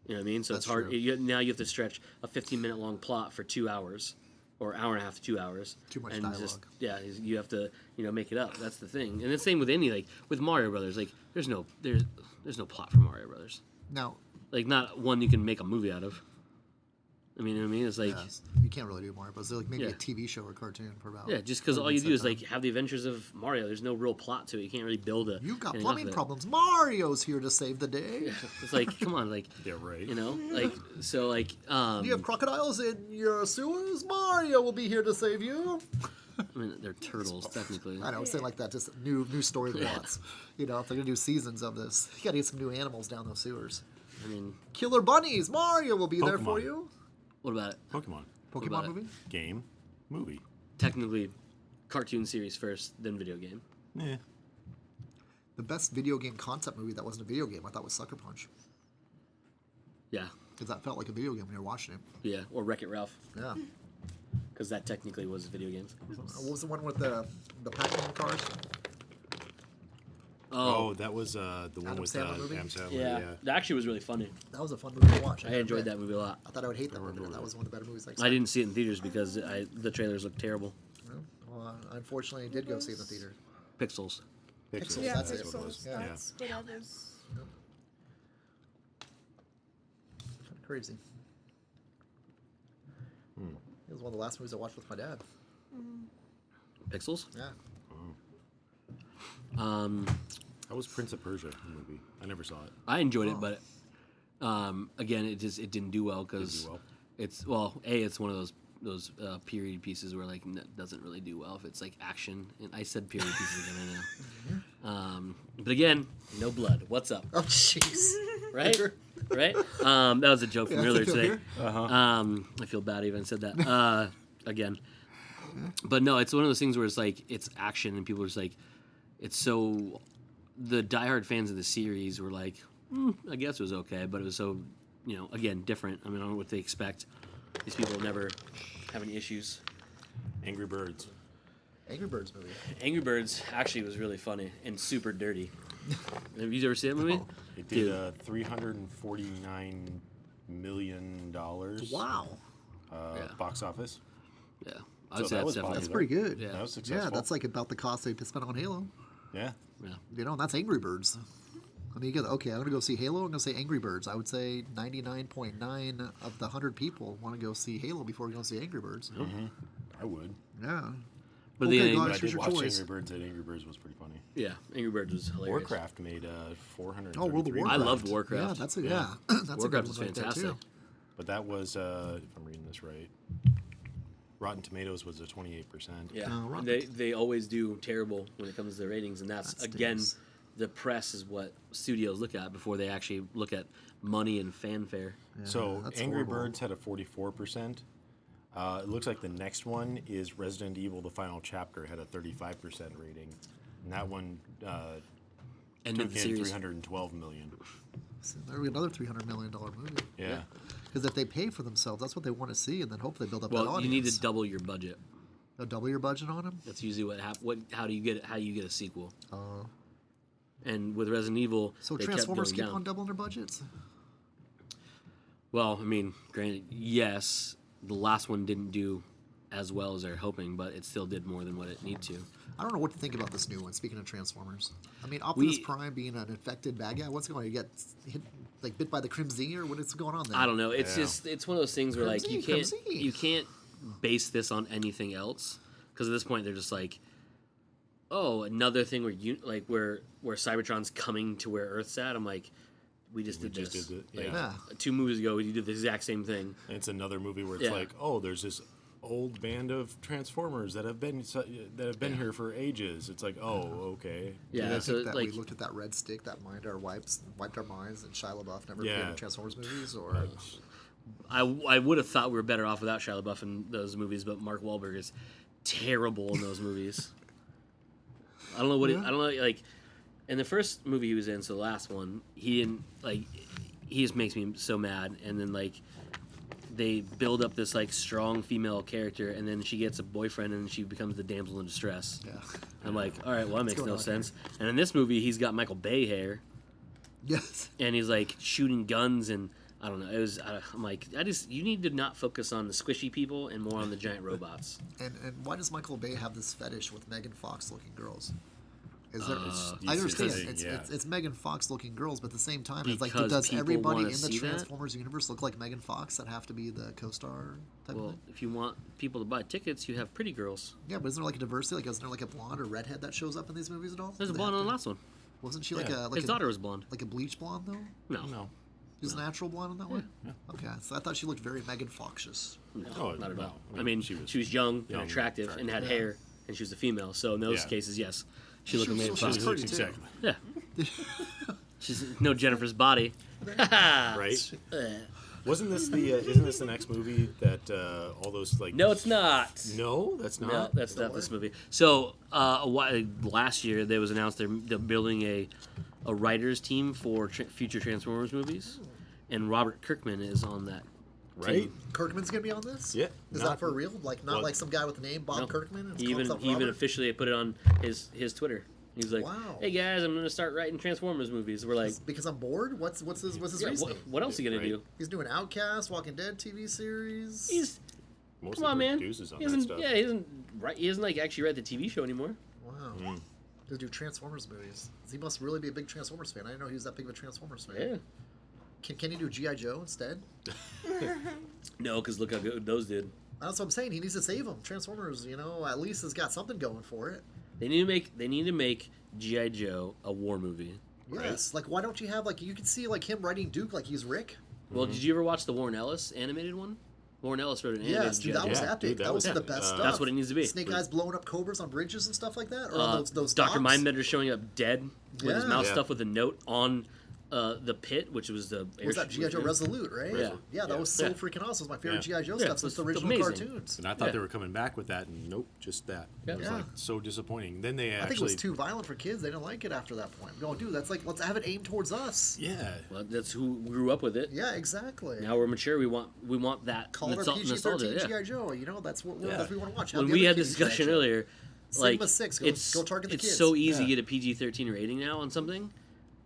You know what I mean? So That's it's hard. true. Now you have to stretch a 15-minute long plot for 2 hours, or hour and a half to 2 hours. Too much and dialogue. Just, yeah, you have to make it up. That's the thing. And the same with any with Mario Brothers. Like there's no plot for Mario Brothers. Now, Like not one you can make a movie out of. I mean, you know what I mean? It's like yes, you can't really do Mario Bros. They're like maybe Yeah. a TV show or cartoon for about. yeah, just because 30 all you minutes do at is a time. like have the adventures of Mario. There's no real plot to it. You can't really build a. You've got anything off plumbing of it. problems. Mario's here to save the day. It's like come on, like Yeah, right. you know, like so like You have crocodiles in your sewers. Mario will be here to save you. I mean, they're turtles technically. I know, say like that. Just new story plots. You know, if they're gonna do seasons of this, you gotta get some new animals down those sewers. I mean, Killer bunnies. Mario will be there for Pokemon. you. what about it? Pokemon. Pokemon about it? movie. Game. Movie. Technically, cartoon series first, then video game. Yeah. The best video game concept movie that wasn't a video game, I thought, was Sucker Punch, Yeah, because that felt like a video game when you were watching it. yeah, or Wreck-It Ralph, Yeah. because that technically was video games. What was the one with the Pac-Man cars? Oh, that was the one Adam with Sandler movie? Adam Sandler. Yeah, Yeah. that actually was really funny. That was a fun movie to watch. I enjoyed that movie a lot. I thought I would hate that movie. That was one of the better movies I didn't see it in theaters because the trailers looked terrible. Well, unfortunately, I did go see it in the theater. Pixels. Pixels, Yeah, that's it. Pixels. what it was. Yeah. That's what I was. Kind of crazy. It was one of the last movies I watched with my dad. Pixels. Yeah. That was Prince of Persia movie. I never saw it. I enjoyed it, but again, it didn't do well because Didn't do well. it's one of those period pieces where like doesn't really do well if it's like action. And I said period pieces again, I know. But again, no blood. What's up? Oh, jeez. Right? Right? That was a joke from Yeah, earlier feel today. here? I feel bad I even said that again. But no, it's one of those things where it's like it's action and people are just like, it's so. The diehard fans of the series were like, I guess it was okay, but it was so, again, different. I mean, I don't know what they expect. These people never have any issues. Angry Birds. Angry Birds movie. Angry Birds actually was really funny and super dirty. Have you ever seen that movie? It did $349 million. Wow. Yeah. Box office. Yeah. I So would say that that's was definitely. That's popular. pretty good. Yeah. That was successful. Yeah, that's like about the cost they spent on Halo. Yeah. Yeah. You know, and that's Angry Birds. I mean, you get, okay, I'm going to go see Halo. I'm going to say Angry Birds. I would say 99.9 of the 100 people want to go see Halo before going to see Angry Birds. I would. Yeah. But Okay, the guys, But I here's did your watch choice. Angry Birds, and Angry Birds was pretty funny. Yeah, Angry Birds was hilarious. Warcraft made 433 Oh, World of Warcraft. I loved Warcraft. Yeah, that's a, Yeah. that's a good Warcraft one was right there, fantastic. too. But that was, if I'm reading this right, Rotten Tomatoes was a 28%. Yeah, Oh, right. they always do terrible when it comes to their ratings, and that's That again, stinks. the press is what studios look at before they actually look at money and fanfare. Yeah, So that's Angry horrible. Birds had a 44%. It looks like the next one is Resident Evil: The Final Chapter had a 35% rating, and that one And took the in series, 312 million. So there'll be another $300 million movie. Yeah. Because if they pay for themselves, that's what they want to see, and then hope they build up that well, audience. you need to double your budget. They'll double your budget on them. That's usually what happens. How do you get it? How you get a sequel? Uh, And with Resident Evil, so they Transformers kept keep going on down. doubling their budgets. Well, I mean, granted, yes, the last one didn't do as well as they're hoping, but it still did more than what it needed to. I don't know what to think about this new one. Speaking of Transformers, I mean, Optimus We- Prime being an infected bad guy. What's going on? You get hit, like bit by the Crimson or what is going on there? I don't know. It's Yeah. just it's one of those things where like you can't Crimson. you can't base this on anything else because at this point they're just like, oh, another thing where you like where Cybertron's coming to where Earth's at. I'm like, we just did just this. did it, Like, yeah. 2 movies ago, we did the exact same thing. And it's another movie where it's Yeah. like, oh, there's this old band of Transformers that have been here for ages. It's like, oh, okay. Yeah, I so think that like we looked at that red stick that wiped our minds, and Shia LaBeouf never appeared Yeah. in Transformers movies, or I would have thought we were better off without Shia LaBeouf in those movies, but Mark Wahlberg is terrible in those movies. I don't know what I don't know. Like in the first movie he was in, so the last one, he didn't like. He just makes me so mad. And then like they build up this like strong female character, and then she gets a boyfriend, and she becomes the damsel in distress. yeah, I'm like, all right, well that makes going no on sense. And in this movie, he's got Michael Bay hair, yes. and he's like shooting guns and. I don't know. It was. I'm like, you need to not focus on the squishy people and more on the giant robots. And why does Michael Bay have this fetish with Megan Fox looking girls? Is there? It's- I understand it's- yeah. it's Megan Fox looking girls, but at the same time, it's like Because does people everybody wanna in the see that? Transformers universe look like Megan Fox that have to be the co-star type of Well, thing? if you want people to buy tickets, you have pretty girls. Yeah, but isn't there like a diversity? Like, isn't there like a blonde or redhead that shows up in these movies at all? There's a Do they blonde have on the to- last one. Wasn't she like Yeah. a like His a, daughter was blonde. like a bleach blonde though? No, No. She was natural blonde in that one. Okay, so I thought she looked very Megan Foxious. no, Oh, not at no. all. I mean, she was young and young, attractive and had yeah. hair, and she was a female. So in those Yeah. cases, yes, she looked She was- amazing. she was pretty too. Exactly. Yeah, she's no Jennifer's body. Right? Wasn't this the? Isn't this the next movie that all those like? No, it's not. No, that's not. No, that's not this movie. So last year, they was announced they're building a writers team for future Transformers movies, and Robert Kirkman is on that. Right? team. Kirkman's gonna be on this? Yeah. Is Not- that for real? Like not well, like some guy with the name Bob No. Kirkman? And He calls even himself he even Robert? officially put it on his Twitter. He's like, Wow. "Hey guys, I'm gonna start writing Transformers movies." We're like, Because I'm bored. What's his yeah, reasoning? what else are you gonna Right. do? He's doing Outcast, Walking Dead TV series. He's Mostly come on, man. produces on He that doesn't. stuff. Yeah, he doesn't. Right, he doesn't like actually write the TV show anymore. Wow. To do Transformers movies. He must really be a big Transformers fan. I didn't know he was that big of a Transformers fan. Yeah. Can he do G.I. Joe instead? No, because look how good those did. That's what I'm saying. He needs to save them. Transformers, at least has got something going for it. They need to make GI Joe a war movie. Yes. Like, why don't you have, like, you can see, like, him writing Duke like he's Rick? Well, did you ever watch the Warren Ellis animated one? Warren Ellis wrote an animated Yes, dude, G.I. that Joe. was Yeah, epic. dude, that was yeah. the best stuff. That's what it needs to be. Snake Eyes blowing up cobras on bridges and stuff like that? Or on those Dr. docks? Mindbender showing up dead with his Yeah. mouth Yeah. stuffed with a note on the pit, which was the Was that airship. G.I. Joe Resolute, right? Yeah. Yeah, that Yeah. was so Yeah. freaking awesome. It was my favorite Yeah. G.I. Joe Yeah, stuff since it's the original amazing. cartoons. And I thought Yeah. they were coming back with that, and nope, just that. Yeah. It was Yeah. like so disappointing. Then they I think it actually, was too violent for kids. They didn't like it after that point. Going, dude, that's like, let's have it aimed towards us. yeah, Well, that's who grew up with it. Yeah, exactly. Now we're mature. We want that Call it our nostalgia. PG-13 Yeah. G.I. Joe. That's what Yeah. that's what we want to watch. Have When the we other had this kids discussion watch it. earlier, Sigma like 6, it's go target the it's kids. so easy Yeah. to get a PG-13 rating now on something,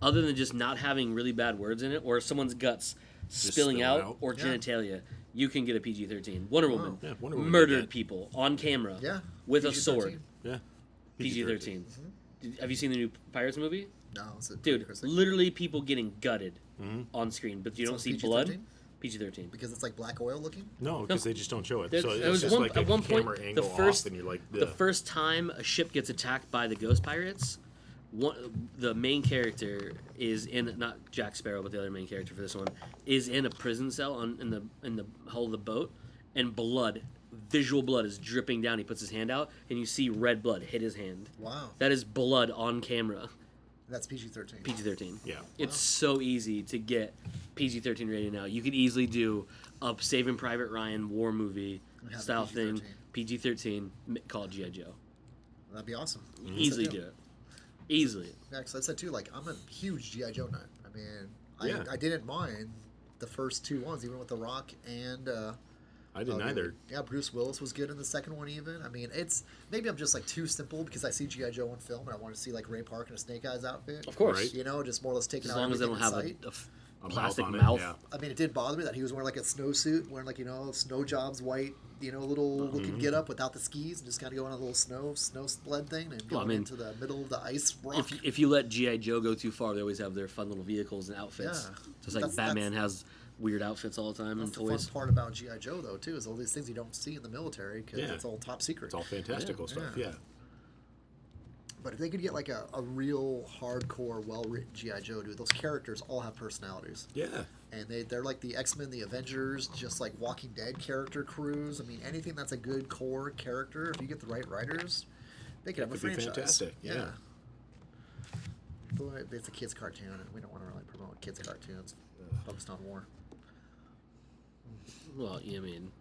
other than just not having really bad words in it or someone's guts spilling spill out out. or Yeah. genitalia. You can get a PG-13. Wonder Woman, Yeah, Wonder Woman did murdered that. people on camera Yeah. with a PG-13. sword. yeah. PG-13. Have you seen the new Pirates movie? No, it's a Dude, ludicrous thing. literally people getting gutted on screen, but you So don't see PG-13? blood. PG-13. because it's like black oil looking. No, because they just don't show it. There- So there it's was just one- like at a one point, camera the angle first- off, and you're like, The "Ugh." first time a ship gets attacked by the ghost pirates, the main character is in, not Jack Sparrow, but the other main character for this one is in a prison cell in the hull of the boat, and visual blood is dripping down. He puts his hand out, and you see red blood hit his hand. Wow, That is blood on camera. that's PG-13. PG-13. Yeah. It's so easy to get PG-13 rating now. You could easily do a Saving Private Ryan war movie And have style PG-13. thing, PG-13, called G.I. Joe. That'd be awesome. Easily That's do it. Easily. Yeah, because I said too, like I'm a huge GI Joe nut. I mean, Yeah. I didn't mind the first two ones, even with The Rock and I didn't Oh, dude. either. Yeah, Bruce Willis was good in the second one. Even I mean, it's maybe I'm just like too simple because I see GI Joe on film and I want to see like Ray Park in a Snake Eyes outfit. Of course. Right. You know, just more or less taking As out long as they don't everything have in sight. A plastic on it, mouth. yeah. I mean, it did bother me that he was wearing like a snowsuit, wearing like snow jobs, white, little looking get up without the skis, and just kind of going on a little snow sled thing and going into the middle of the ice rock. If you let GI Joe go too far, they always have their fun little vehicles and outfits. Yeah. Just like Batman has weird outfits all the time and That's the toys. fun part about GI Joe, though, too, is all these things you don't see in the military because Yeah. it's all top secret. It's all fantastical stuff, yeah. But if they could get like a real hardcore, well-written GI Joe, dude, those characters all have personalities. Yeah. And they're like the X-Men, the Avengers, just like Walking Dead character crews. I mean, anything that's a good core character, if you get the right writers, they could have a Could be franchise. fantastic, yeah. But it's a kids' cartoon, and we don't want to really promote kids' cartoons focused on war. Well, I mean,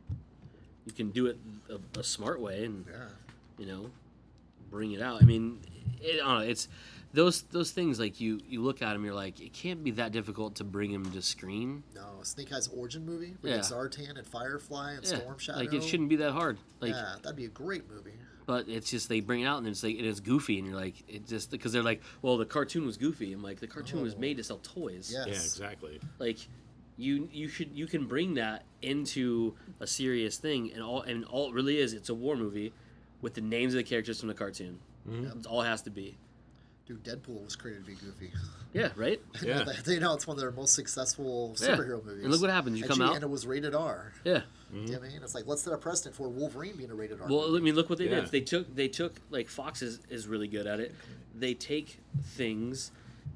you can do it a smart way and, bring it out. I mean, I don't know. It's those things like you look at them, you're like, it can't be that difficult to bring him to screen. No, Snake Eyes origin movie with Zartan and Firefly and Storm Shadow. Like it shouldn't be that hard. Like, yeah, that'd be a great movie. But it's just they bring it out and it's like it is goofy and you're like it just because they're like, well, the cartoon was goofy. I'm like, the cartoon was made to sell toys. Yes. Yeah, exactly. Like you can bring that into a serious thing and all it really is, it's a war movie with the names of the characters from the cartoon. That's all it has to be. Dude, Deadpool was created to be goofy. Yeah, right? Yeah. It's one of their most successful superhero movies. And look what happens. You come out. And it was rated R. Yeah. You know what I mean? It's like, let's set a precedent for Wolverine being a rated R Well, movie. I mean, look what they Yeah. did. They took like Fox is really good at it. They take things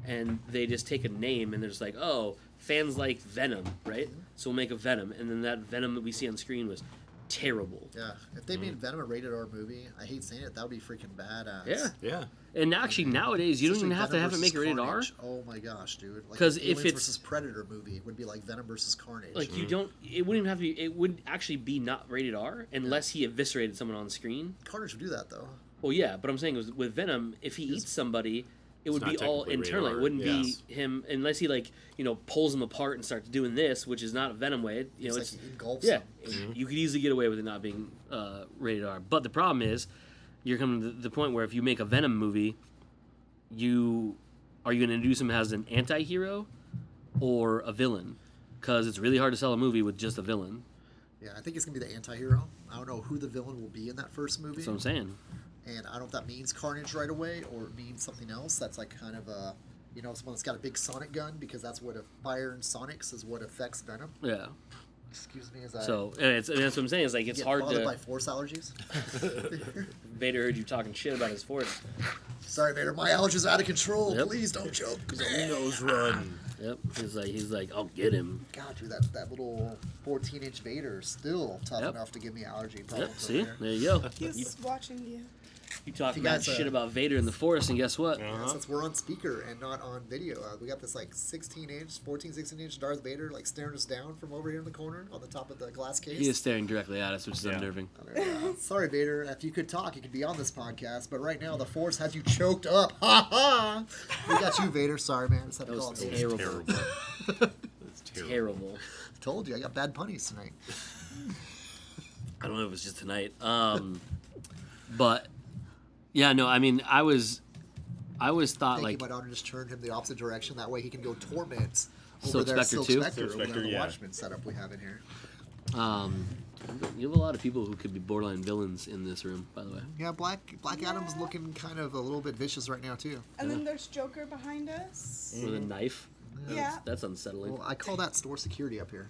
and they just take a name and they're just like, oh, fans like Venom, right? So we'll make a Venom. And then that Venom that we see on screen was terrible. Yeah. If they made Venom a rated R movie, I hate saying it, that would be freaking badass. Yeah. Yeah. And actually nowadays you don't even have to have it make it rated R. Carnage. Oh my gosh, dude! Like 'Cause an if Aliens it's- versus Predator movie would be like Venom versus Carnage. Like you don't. It wouldn't even have to be. It would actually be not rated R unless he eviscerated someone on screen. Carnage would do that though. Well, yeah, but I'm saying with Venom, if he eats somebody, it would not be all technically rated internal. It R, wouldn't yes. be him unless he pulls him apart and starts doing this, which is not a Venom way. It's It's like he engulfs yeah. him. You could easily get away with it not being rated R. But the problem is, you're coming to the point where if you make a Venom movie, are you going to introduce him as an anti-hero or a villain? Because it's really hard to sell a movie with just a villain. Yeah, I think it's gonna be the anti-hero. I don't know who the villain will be in that first movie. That's what I'm saying. And I don't know if that means Carnage right away or it means something else. That's like kind of a, someone that's got a big sonic gun because that's what fire and sonics is what affects Venom. Yeah. Excuse me, as I So and that's what I'm saying. It's like it's get hard bothered to. by force allergies. Vader heard you talking shit about his force. Sorry, Vader, my allergies are out of control. Yep. Please don't choke. Nose run. Yep. He's like, I'll get him. God, dude, that little 14-inch Vader is still tough Yep. enough to give me allergy problems. Yep. See, over there you go. He's watching you. You talk You about guys, shit about Vader in the Force, and guess what? Yeah, since we're on speaker and not on video, we got this like 16-inch Darth Vader like staring us down from over here in the corner on the top of the glass case. He is staring directly at us, which is unnerving. Sorry, Vader. If you could talk, you could be on this podcast. But right now, the Force has you choked up. Ha ha! We got you, Vader. Sorry, man. Just had to That call was it Vader. terrible. Terrible. That's terrible. Terrible. Told you, I got bad punnies tonight. I don't know if it's just tonight. But yeah, no. I mean, I always thought Thank like you, my daughter just turned him the opposite direction. That way he can go torment Silk over there. Spectre Silk too? Spectre, Silk over there, Spectre, the yeah. Watchmen setup we have in here. you have a lot of people who could be borderline villains in this room. By the way, Yeah, Black Adam's looking kind of a little bit vicious right now too. And then there's Joker behind us. with a knife. Yeah. That's unsettling. Well, I call that store security up here.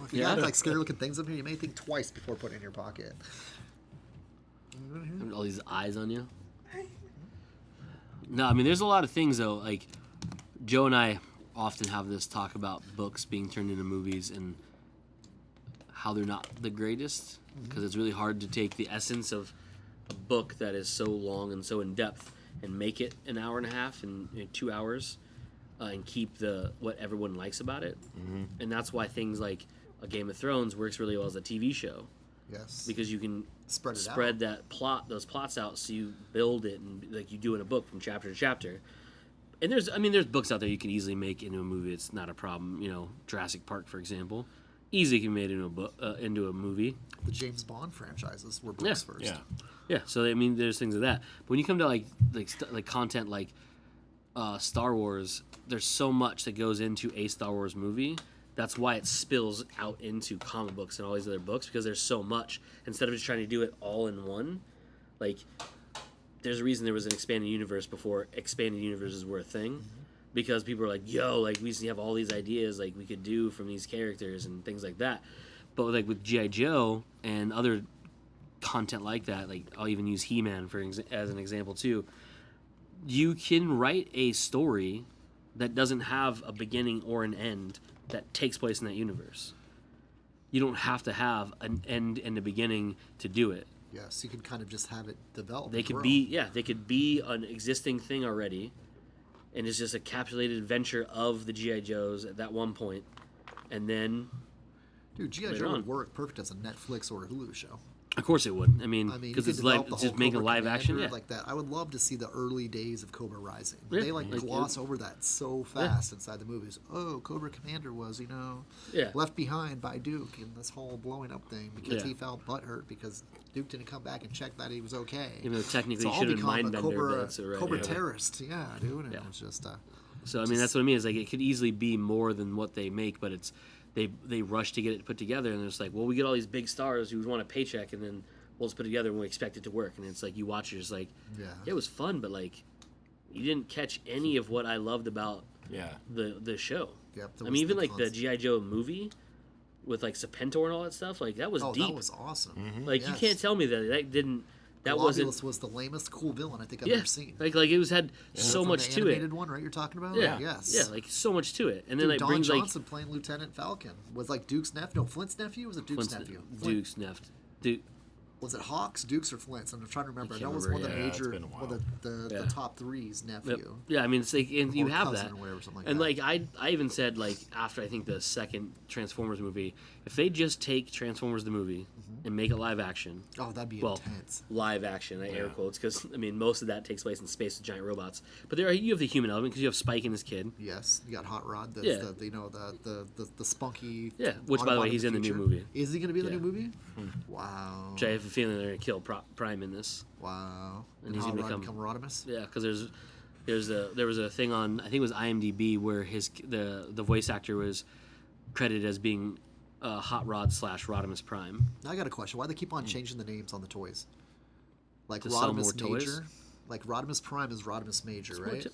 If you Yeah? got like scary looking things up here, you may think twice before putting it in your pocket. And all these eyes on you. No, I mean, there's a lot of things though. Like Joe and I often have this talk about books being turned into movies and how they're not the greatest because it's really hard to take the essence of a book that is so long and so in depth and make it an hour and a half and 2 hours and keep what everyone likes about it. And that's why things like a Game of Thrones works really well as a TV show. Yes. Because you can Spread it out. that those plots out, so you build it and like you do in a book from chapter to chapter. And there's books out there you can easily make into a movie. It's not a problem. Jurassic Park, for example, easily can be made into a book, into a movie. The James Bond franchises were books first. Yeah. Yeah, so I mean, there's things like that. But when you come to like content like Star Wars, there's so much that goes into a Star Wars movie. That's why it spills out into comic books and all these other books, because there's so much. Instead of just trying to do it all in one, like there's a reason there was an expanded universe before expanded universes were a thing, because people were like, "Yo, like we have all these ideas like we could do from these characters and things like that." But like with G.I. Joe and other content like that, like I'll even use He-Man as an example too. You can write a story that doesn't have a beginning or an end that takes place in that universe. You don't have to have an end and a beginning to do it. Yes, you can kind of just have it develop. They and could grow. they could be an existing thing already, and it's just a capsulated adventure of the G.I. Joes at that one point, and then Dude, G.I. later Joe on. would work perfect as a Netflix or a Hulu show. of course it would. I mean, I mean, because you it's could like develop the it's just whole making Cobra live action. Commander Yeah, like that. I would love to see the early days of Cobra Rising. Yeah, They like like, gloss over that so fast inside the movies. Oh, Cobra Commander was, Yeah. left behind by Duke in this whole blowing up thing because Yeah. he felt butthurt because Duke didn't come back and check that he was okay. even though technically So he I'll should have become mind a bender, Cobra, but that's right. Cobra yeah. terrorist. Yeah, dude. And Yeah. it was just So I mean, that's what I mean. Is like it could easily be more than what they make, but it's they rush to get it put together, and it's like, well, we get all these big stars who want a paycheck, and then we'll just put it together and we expect it to work. And it's like you watch it, it's like, Yeah. it was fun, but like you didn't catch any of what I loved about Yeah. the show. Yep, I there mean, was even the like the concept. G.I. Joe movie with like Serpentor and all that stuff, like that was Oh, deep. that was awesome. Like you Yes. can't tell me that didn't. That wasn't. Globulus was the lamest cool villain I think I've Yeah, ever seen. like it was had so From much the to animated it. one, right? You're talking about? Yeah, Yes. yeah, like so much to it, and then Dude, it Don brings Johnson playing Lieutenant Falcon was like Duke's nephew. No, Flint's nephew. Was it Duke's like nephew? Flint. Duke's Neft. Duke. Was it Hawks, Dukes, or Flint's? I'm trying to remember. I That can't was remember, one of the yeah. It's major, been a one of while. the Yeah. top three's nephew. Yep. Yeah, I mean, it's like, and you Or have cousin that, or whatever, something like and that. like I even said like after I think the second Transformers movie, if they just take Transformers the movie and make it live action, Oh, that'd be well, intense. live action, I air Yeah. quotes, because I mean most of that takes place in space with giant robots. But you have the human element because you have Spike and his kid. Yes, you got Hot Rod. The, Yeah. the spunky. Yeah, which, by the way, Autobot in he's in the new future. movie. Is he going to be in the Yeah. new movie? Wow. Which I have a feeling they're gonna kill Prime in this. Wow. And And he's Hot gonna Rod become- become Rodimus? Yeah, because there was a thing on, I think it was IMDb, where the voice actor was credited as being Hot Rod / Rodimus Prime. Now I got a question. Why do they keep on changing the names on the toys? Like To sell more Rodimus toys? Major? Like Rodimus Prime is Rodimus Major, More right? to-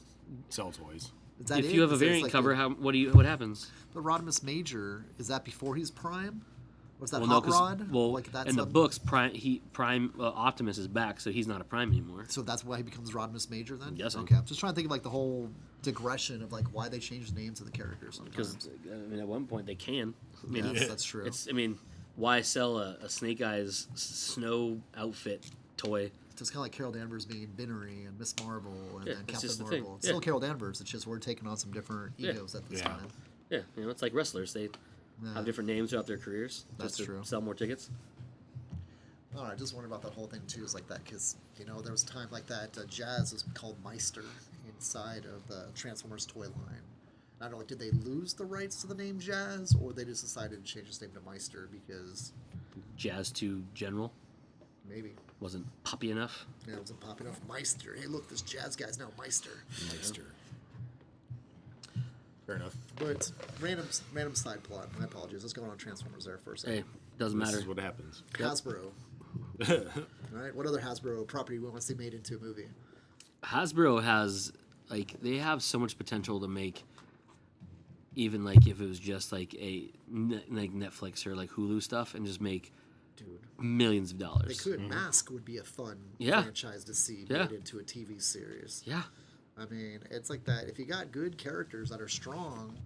Sell toys. Is that If it? you have a Is that- it's variant like cover, the- what happens? But Rodimus Major, is that before he's Prime? Or is that Well, Hot no, because Rod? Like that's in the a- books, Prime Optimus is back, so he's not a Prime anymore. So that's why he becomes Rodimus Major then? I'm guessing. Okay, I'm just trying to think of like the whole digression of like why they change the names of the characters Because sometimes. I mean, at one point they can. I mean, Yes, that's true. It's I mean, why sell a Snake Eyes snow outfit toy? So it's kind of like Carol Danvers being Binnery and Miss Marvel and Yeah, then it's Captain just the Marvel. thing. It's still Yeah. Carol Danvers. It's just we're taking on some different Yeah. egos at this Yeah. time. Yeah, it's like wrestlers. They Yeah. have different names throughout their careers That's just to true. sell more tickets. Oh, I just wondered about that whole thing too. Is like that because there was a time like that. Jazz was called Meister inside of the Transformers toy line. I don't know. Like, did they lose the rights to the name Jazz, or they just decided to change his name to Meister because Jazz 2 General maybe wasn't poppy enough. it wasn't popping enough. Meister. Hey, look, this Jazz guy's now Meister. Meister. Fair enough. But random side plot. My apologies. Let's go on Transformers there for a second. Hey, doesn't This matter. is what happens. Hasbro. All right. What other Hasbro property we want to see made into a movie? Hasbro has they have so much potential to make, even like if it was just like like Netflix or like Hulu stuff, and just make Dude. millions of dollars. They could. Mask would be a fun Yeah. franchise to see Yeah. made into a TV series. Yeah, I mean, it's like that. If you got good characters that are strong,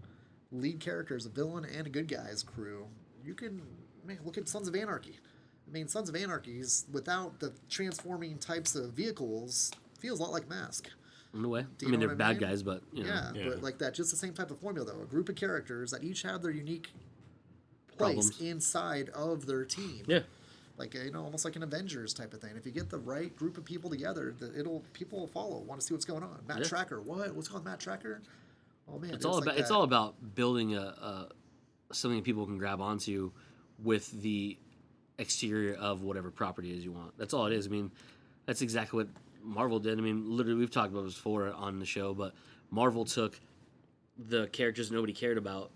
lead characters, a villain and a good guys crew, you can look at Sons of Anarchy. I mean, Sons of Anarchy's without the transforming types of vehicles feels a lot like Mask. in a way. Do I you mean, know they're what I bad mean? guys, but you know. Yeah, Yeah. but like that, just the same type of formula though. A group of characters that each have their unique place Problems. inside of their team. Yeah. Like almost like an Avengers type of thing. If you get the right group of people together, people will follow, want to see what's going on. Matt Yeah. Tracker, what's called Matt Tracker? Oh man, It's all about building something people can grab onto with the exterior of whatever property it is you want. That's all it is. I mean, that's exactly what Marvel did. I mean, literally, we've talked about this before on the show, but Marvel took the characters nobody cared about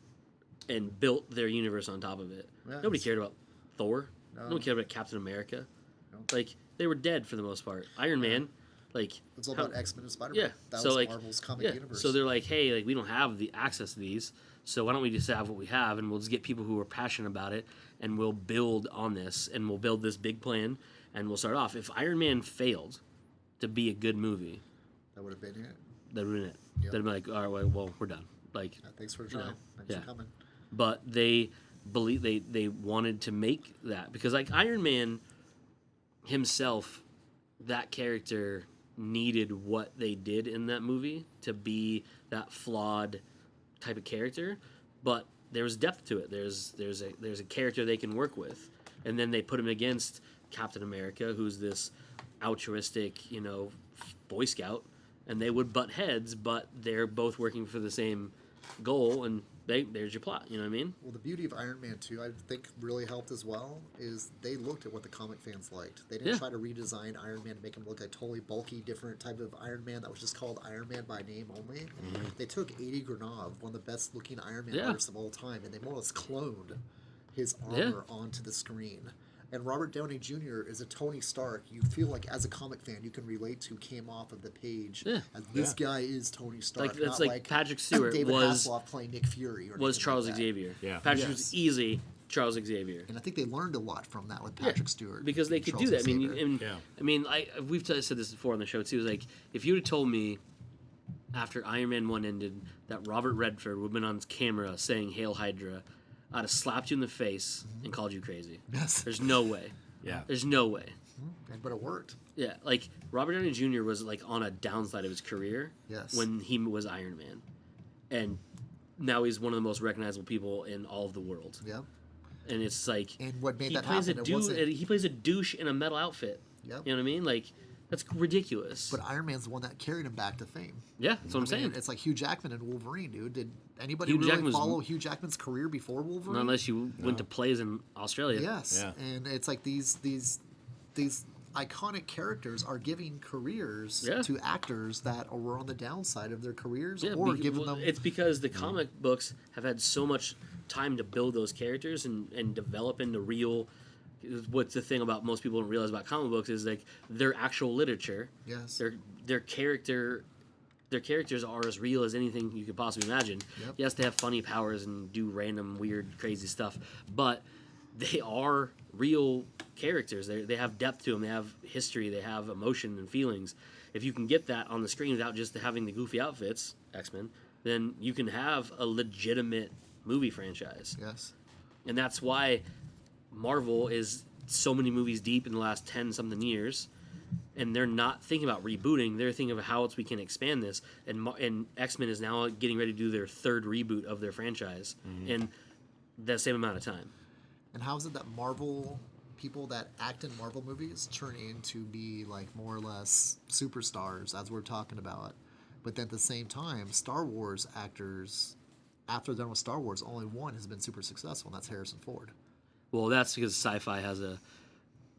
and built their universe on top of it. Yeah, Nobody cared about Thor. No. Nobody cared about Captain America. No. Like, they were dead for the most part. Iron Man, like... It's all how- about X-Men and Spider-Man. Yeah. That so was like, Marvel's comic universe. So they're like, hey, like we don't have the access to these, so why don't we just have what we have, and we'll just get people who are passionate about it, and we'll build on this, and we'll build this big plan, and we'll start off. If Iron Man failed to be a good movie, That would have been it. that'd ruin it. Yep. They'd be like, all right, well, we're done. Like, Yeah, thanks for You trying. know, Thanks yeah. for coming. but they believe they wanted to make that because like Iron Man himself, that character needed what they did in that movie to be that flawed type of character, but there was depth to it. There's a character they can work with, and then they put him against Captain America, who's this altruistic, Boy Scout, and they would butt heads, but they're both working for the same goal, and there's your plot. You know what I mean? Well, the beauty of Iron Man 2, I think, really helped as well, is they looked at what the comic fans liked. They didn't Yeah. try to redesign Iron Man to make him look a totally bulky, different type of Iron Man that was just called Iron Man by name only. They took Adi Granov, one of the best-looking Iron Man Yeah. artists of all time, and they more or less cloned his Yeah. armor onto the screen. And Robert Downey Jr. is a Tony Stark. You feel like, as a comic fan, you can relate to came off of the page. Yeah. As this guy is Tony Stark. Like that's not like Patrick Stewart David was Hasselhoff playing Nick Fury. Or was anything Charles like that. Xavier. Yeah. Patrick Yes. was easy Charles Xavier. And I think they learned a lot from that with Patrick Stewart. Because they and could Charles do that. Xavier. I mean, we've said this before on the show too. Is like if you would have told me after Iron Man 1 ended that Robert Redford would have been on camera saying "Hail Hydra," I'd have slapped you in the face and called you crazy. Yes. There's no way. Yeah. There's no way. But it worked. Yeah, like Robert Downey Jr. was like on a downside of his career Yes. when he was Iron Man, and now he's one of the most recognizable people in all of the world. Yep. And it's like And what made he that plays happen? a It dude. wasn't. He plays a douche in a metal outfit. Yep. You know what I mean? Like that's ridiculous. But Iron Man's the one that carried him back to fame. Yeah, that's what I'm I mean, saying. it's like Hugh Jackman and Wolverine, dude. Did anybody Hugh really Jackman's- follow Hugh Jackman's career before Wolverine? Not unless you went to plays in Australia. Yes. Yeah. And it's like these iconic characters are giving careers Yeah. to actors that were on the downside of their careers, Yeah, or giving them. it's because the comic books have had so much time to build those characters and develop into real. What's the thing about most people don't realize about comic books is like they're actual literature. Yes. Their characters are as real as anything you could possibly imagine. Yep. Yes, they have funny powers and do random weird crazy stuff, but they are real characters. They have depth to them. They have history. They have emotion and feelings. If you can get that on the screen without just having the goofy outfits, X-Men, then you can have a legitimate movie franchise. Yes. And that's why Marvel is so many movies deep in the last 10 something years, and they're not thinking about rebooting. They're thinking of how else we can expand this. And X-Men is now getting ready to do their third reboot of their franchise in the same amount of time. And how is it that Marvel people that act in Marvel movies turn into be like more or less superstars, as we're talking about? But then at the same time, Star Wars actors, after they're done with Star Wars, only one has been super successful, and that's Harrison Ford. Well, that's because sci-fi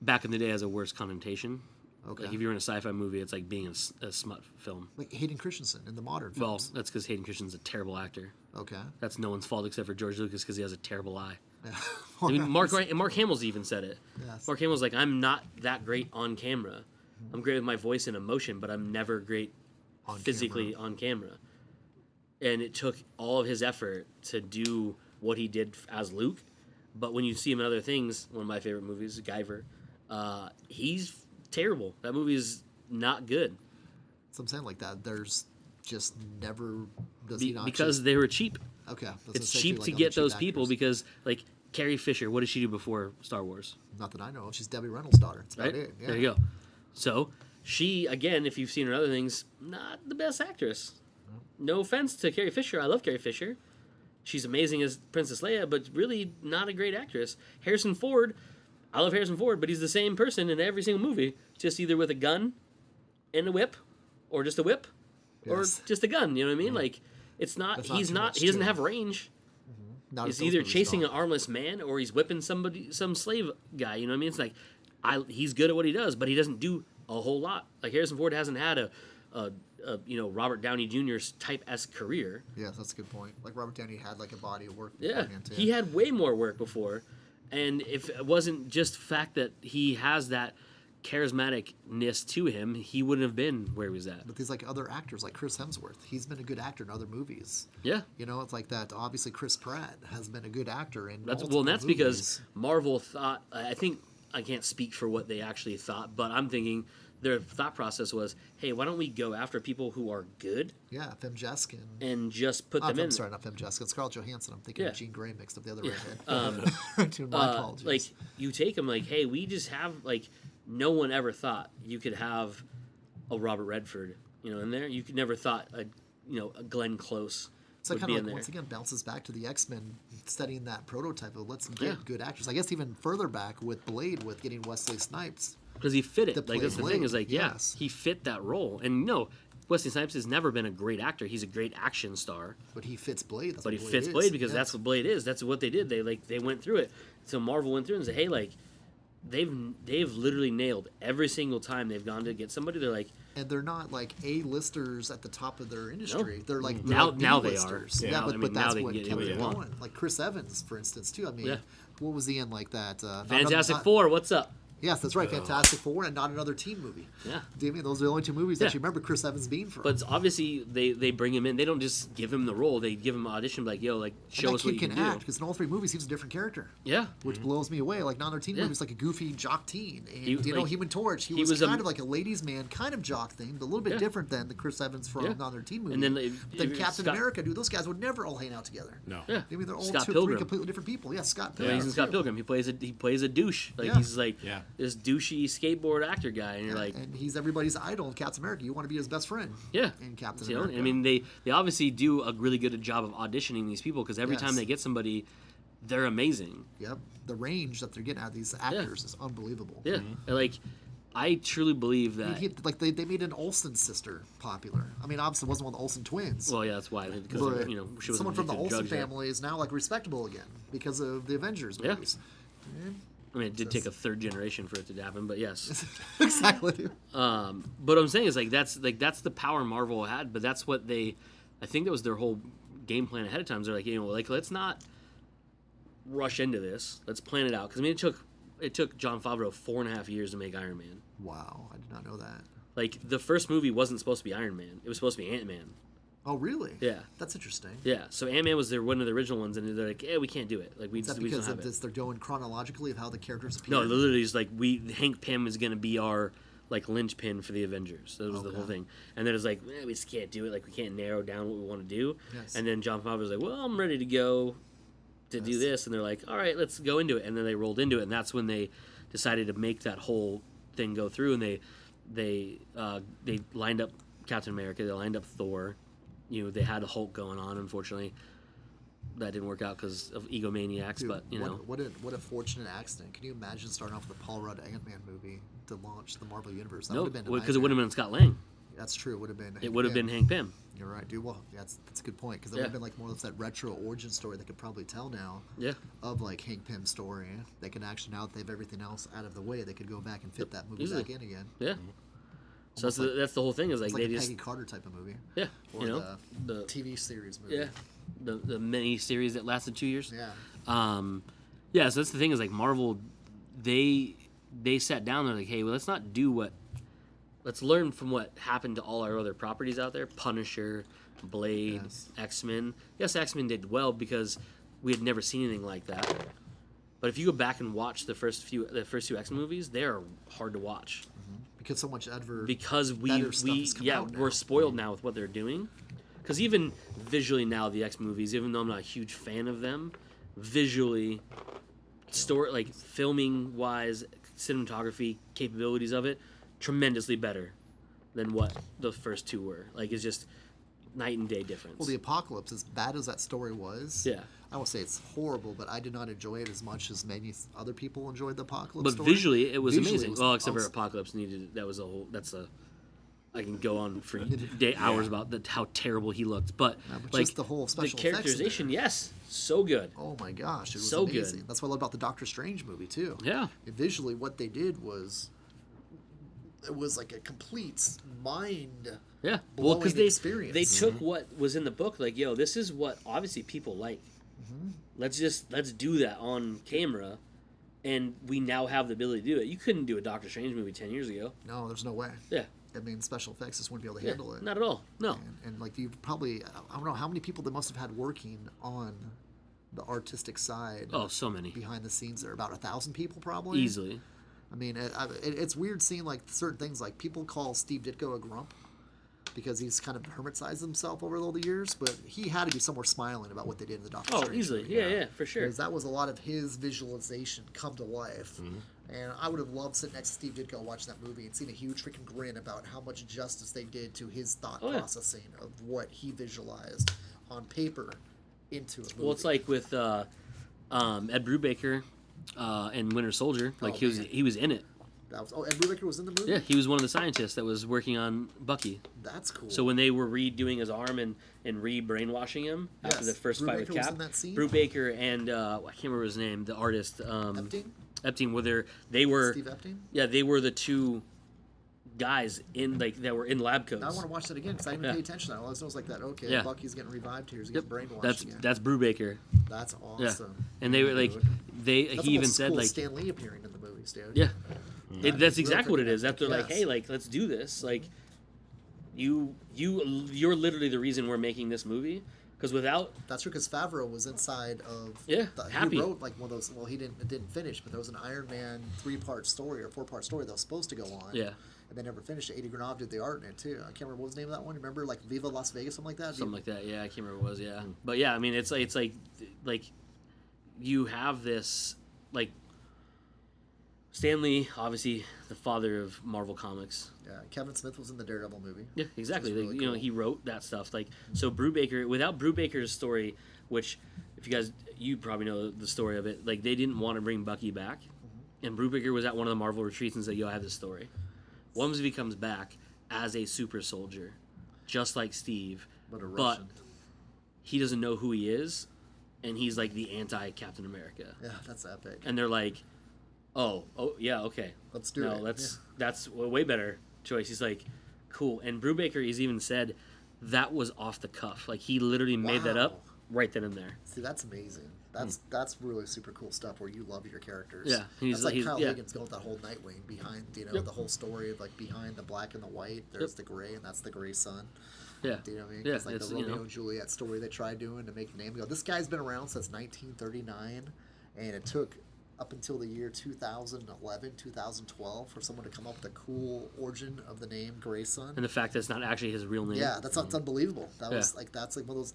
back in the day, has a worse connotation. Okay. Like if you're in a sci-fi movie, it's like being a smut film. Like Hayden Christensen in the modern Well, films. that's because Hayden Christensen's a terrible actor. Okay. That's no one's fault except for George Lucas because he has a terrible eye. Yeah. I mean, Mark Hamill's even said it. Yes. Mark Hamill's like, I'm not that great on camera. I'm great with my voice and emotion, but I'm never great On physically on camera. And it took all of his effort to do what he did as Luke. But when you see him in other things, one of my favorite movies, Guyver, he's terrible. That movie is not good. So I'm saying like that. There's just never does he not Because just, they were cheap. okay. I was gonna It's say, cheap too, to like, get other cheap those people actors. because, like, Carrie Fisher, what did she do before Star Wars? Not that I know of. She's Debbie Reynolds' daughter. That's Right? about it. Yeah. There you go. So, she, again, if you've seen her in other things, not the best actress. No offense to Carrie Fisher. I love Carrie Fisher. She's amazing as Princess Leia, but really not a great actress. Harrison Ford, I love Harrison Ford, but he's the same person in every single movie. Just either with a gun and a whip, or just a whip, or Yes. just a gun. You know what I mean? Like, it's not, That's not he's too not, much he doesn't to have him. range. Not He's if those either movies chasing don't. an armless man or he's whipping some slave guy. You know what I mean? It's like, he's good at what he does, but he doesn't do a whole lot. Like Harrison Ford hasn't had a Robert Downey Jr.'s type-esque career. Yeah, that's a good point. Like Robert Downey had like a body of work. Yeah, beforehand, too. he had way more work before, and if it wasn't just the fact that he has that charismaticness to him, he wouldn't have been where he was at. But these like other actors, like Chris Hemsworth, he's been a good actor in other movies. Yeah, You know, it's like that. Obviously, Chris Pratt has been a good actor in. that's multiple that's movies. because Marvel thought. I think I can't speak for what they actually thought, but I'm thinking their thought process was, hey, why don't we go after people who are good Yeah, Fem Jeskin. and just put them in? I'm sorry, not Fem Jeskin. Scarlett Johansson. I'm thinking Yeah. of Jean Grey mixed up the other redhead. Dude, my apologies. Like you take them, like, hey, we just have like no one ever thought you could have a Robert Redford, in there. You could never thought a Glenn Close So it would kind be of in like there. once again bounces back to the X-Men studying that prototype of let's get Yeah. good actors. I guess even further back with Blade with getting Wesley Snipes. Because he fit it. To Like play that's the thing Blade, is like, yes. he fit that role. And Wesley Snipes has never been a great actor. He's a great action star, But he fits Blade. That's but he what fits is. Blade because Yeah. that's what Blade is. That's what they did. They went through it. So Marvel went through and said, hey, like they've literally nailed every single time they've gone to get somebody. They're like, And they're not like A-listers at the top of their industry. No. They're like Now- they're now they B-listers. are. Yeah, Yeah, but, I mean, but now that's they what can get kept anybody it they want. going. Like Chris Evans, for instance, too. I mean, Yeah. what was he in like that? Fantastic Four, what's up? Yes, that's right. Fantastic Four and not another teen movie. Yeah. Do you mean those are the only two movies Yeah. that you remember Chris Evans being from? But it's obviously they bring him in. They don't just give him the role. They give him an audition, like, yo, like and show that us what kid you can can act do. because in all three movies he was a different character, Yeah, which blows me away. Like non teen Yeah. movies, like a goofy jock teen, and He- like, Human Torch. He he was was a- kind of like a ladies' man, kind of jock thing, but a little bit Yeah. different than the Chris Evans from Yeah. non teen movie. And then Then Captain Scott- America, dude, those guys would never all hang out together. No. Yeah, I mean, they're all Scott three Pilgrim. completely different people. Yeah, Scott Yeah, Pilgrim. he's in Scott Pilgrim. He plays a douche. Like Yeah. he's like Yeah. this douchey skateboard actor guy, and you're like, and he's everybody's idol in Captain America. You want to be his best friend. yeah. In Captain You know, America. I mean, they obviously do a really good job of auditioning these people because every time Yes. they get somebody, they're amazing. Yep. The range that they're getting out of these actors is unbelievable. Yeah, And, like I truly believe I that. mean, they made an Olsen sister popular. I mean, obviously, it wasn't one of the Olsen twins. Well, yeah, that's why because but she was someone from the addicted to Olsen drugs, yeah. family is now like respectable again because of the Avengers Yeah. movies. I mean, it did take a third generation for it to happen, but yes. Exactly. But what I'm saying is that's the power Marvel had, but that's what I think that was their whole game plan ahead of time. They're like, let's not rush into this. Let's plan it out. Because I mean, it took Jon Favreau 4.5 years to make Iron Man. Wow, I did not know that. Like the first movie wasn't supposed to be Iron Man. It was supposed to be Ant-Man. Oh, really? Yeah. That's interesting. Yeah. So Ant-Man was one of the original ones, and they're like, we can't do it. Like we Is that just we because don't have of it. this? They're going chronologically of how the characters appear. No, literally, it's like Hank Pym is gonna be our like linchpin for the Avengers. That was the whole Okay. thing. And then it's like, we just can't do it. Like we can't narrow down what we want to do. Yes. And then John Favreau was like, well, I'm ready to go to do Yes. this. And they're like, all right, let's go into it. And then they rolled into it, and that's when they decided to make that whole thing go through. And they lined up Captain America. They lined up Thor. They had a Hulk going on. Unfortunately, that didn't work out because of egomaniacs. Dude, But what a fortunate accident! Can you imagine starting off with a Paul Rudd Ant-Man movie to launch the Marvel Universe? That no, would have been a because it would have nightmare. been Scott Lang. That's true. It would have been. It would have been Hank Pym. You're right, dude. Well, that's a good point because that Yeah. would have been like more of that retro origin story they could probably tell now. Yeah. Of like Hank Pym's story, they can actually now that they have everything else out of the way, they could go back and fit that movie Easily. back in again. Yeah. So Almost that's the whole thing is like It's they like a just Peggy Carter type of movie, yeah or the TV series movie. yeah the mini series that lasted 2 years. Yeah. Yeah. So that's the thing is like Marvel, they sat down. They're like, hey, well, let's learn from what happened to all our other properties out there. Punisher, Blade, Yes. X-Men. Yes, X-Men did well because we had never seen anything like that. But if you go back and watch the first two X-Men movies, they are hard to watch. Because so much Because better stuff has come out now. we're spoiled now with what they're doing. Because even visually now, the X movies, even though I'm not a huge fan of them, visually, story like filming wise, cinematography capabilities of it, tremendously better than what the first two were. Like it's just night and day difference. Well, the Apocalypse, as bad as that story was, Yeah. I will say it's horrible, but I did not enjoy it as much as many other people enjoyed the Apocalypse but story. visually, it was Visually, amazing. it was Well, except for awesome. Apocalypse needed that's a I can go on for hours about how terrible he looked, but but like just the whole special effects in characterization, there. yes, so good. Oh my gosh, it was So good. amazing. That's what I love about the Doctor Strange movie too. Yeah. Visually, what they did was, it was like a complete mind. Yeah, well, because blowing experience. they took what was in the book, like, yo, this is what obviously people like. Let's do that on camera, and we now have the ability to do it. You couldn't do a Doctor Strange movie 10 years ago. No, there's no way. Yeah, I mean, special effects just wouldn't be able to handle it. not at all. No. And like you probably, I don't know how many people they must have had working on the artistic side. Oh, so many. Behind the scenes there, about 1,000 people probably. Easily. I mean, it's weird seeing like certain things. Like people call Steve Ditko a grump because he's kind of hermit-sized himself over all the years, but he had to be somewhere smiling about what they did in the Doctor Oh, Strange easily. movie. Yeah, for sure. Because that was a lot of his visualization come to life. And I would have loved sitting next to Steve Ditko watching that movie and seeing a huge freaking grin about how much justice they did to his thought processing of what he visualized on paper into a movie. Well, it's like with Ed Brubaker and Winter Soldier. Like he was in it. Ed Brubaker was in the movie? Yeah, he was one of the scientists that was working on Bucky. That's cool. So when they were redoing his arm and re-brainwashing him after the first fight with Brubaker was Cap, in that scene? Brubaker and I can't remember his name, the artist. Epstein, they were Steve Epstein? Yeah, they were the two guys that were in lab coats. Now I want to watch that again because I didn't even pay attention to that. All I was like that. Okay, Yeah. Bucky's getting revived here. He's getting brainwashed again. That's Brubaker. That's awesome. And they were like, That's he even almost said cool like, Stan Lee appearing in the movies, dude. yeah, That's that's real exactly what it freaking is. That they're like, yes. hey, like let's do this. Like, you're literally the reason we're making this movie. Because without That's true. Because Favreau was inside of happy. He wrote like one of those. Well, it didn't finish, but there was an Iron Man 3-part story or 4-part story that was supposed to go on. Yeah. And they never finished it. Eddie Granov did the art in it too. I can't remember what was the name of that one. Remember like Viva Las Vegas, something like that. something like that, yeah, I can't remember what it was, yeah. But yeah, I mean, it's like you have this like Stan Lee, obviously the father of Marvel Comics. Yeah, Kevin Smith was in the Daredevil movie. Yeah, exactly. Which is really cool. He wrote that stuff. Like, so Brubaker, without Brubaker's story, which if you probably know the story of it, like they didn't want to bring Bucky back, and Brubaker was at one of the Marvel retreats and said, "Yo, I have this story." Wamsby comes back as a super soldier, just like Steve, But he doesn't know who he is, and he's like the anti-Captain America. Yeah, that's epic. And they're like, oh yeah, okay, Let's do it. That's a way better choice. He's like, cool. And Brubaker has even said that was off the cuff. Like he literally made that up right then and there. See, that's amazing. That's really super cool stuff where you love your characters. Yeah, that's like Kyle yeah. Higgins going with that whole Nightwing behind, the whole story of like behind the black and the white. There's the gray, and that's the gray sun. Yeah, Do you know what I mean? yeah. It's like the Romeo and Juliet story they tried doing to make a name. This guy's been around since 1939, and it took up until the year 2011, 2012 for someone to come up with a cool origin of the name Gray Sun. And the fact that it's not actually his real name. Yeah, that's unbelievable. That's like one of those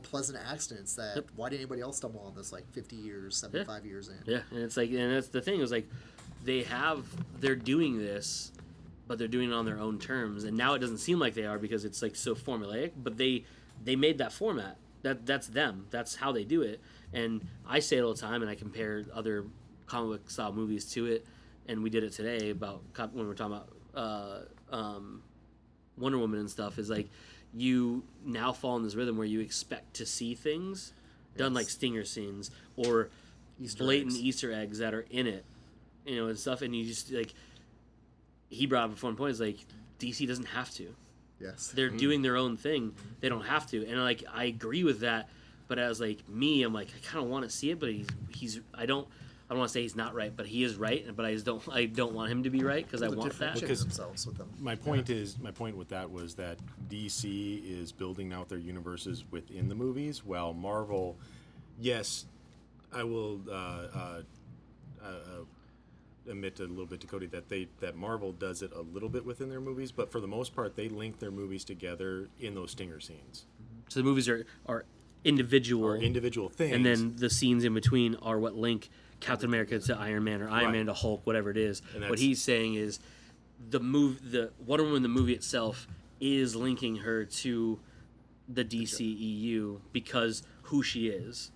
pleasant accidents that why didn't anybody else stumble on this 50 years, 75 years in? Yeah, and it's like, and that's the thing is like, they're doing this, but they're doing it on their own terms, and now it doesn't seem like they are because it's like so formulaic. But they made that format. That's them. That's how they do it. And I say it all the time, and I compare other comic book style movies to it. And we did it today about when we're talking about Wonder Woman and stuff. Is like you now fall in this rhythm where you expect to see things done like stinger scenes or blatant Easter eggs that are in it, and stuff. And you just like he brought up one point is like DC doesn't have to. Yes, they're doing their own thing. They don't have to, and like I agree with that. But as like me, I'm like I kind of want to see it, but he's I don't want to say he's not right, but he is right. But I don't want him to be right because I want that. Because themselves with them. My point with that was that DC is building out their universes within the movies, while Marvel, yes, I will admit a little bit to Cody that Marvel does it a little bit within their movies, but for the most part, they link their movies together in those stinger scenes. So the movies are individual things, and then the scenes in between are what link Captain America to Iron Man or Iron Man to Hulk, whatever it is. What he's saying is the Wonder Woman, the movie itself, is linking her to the DCEU because who she is.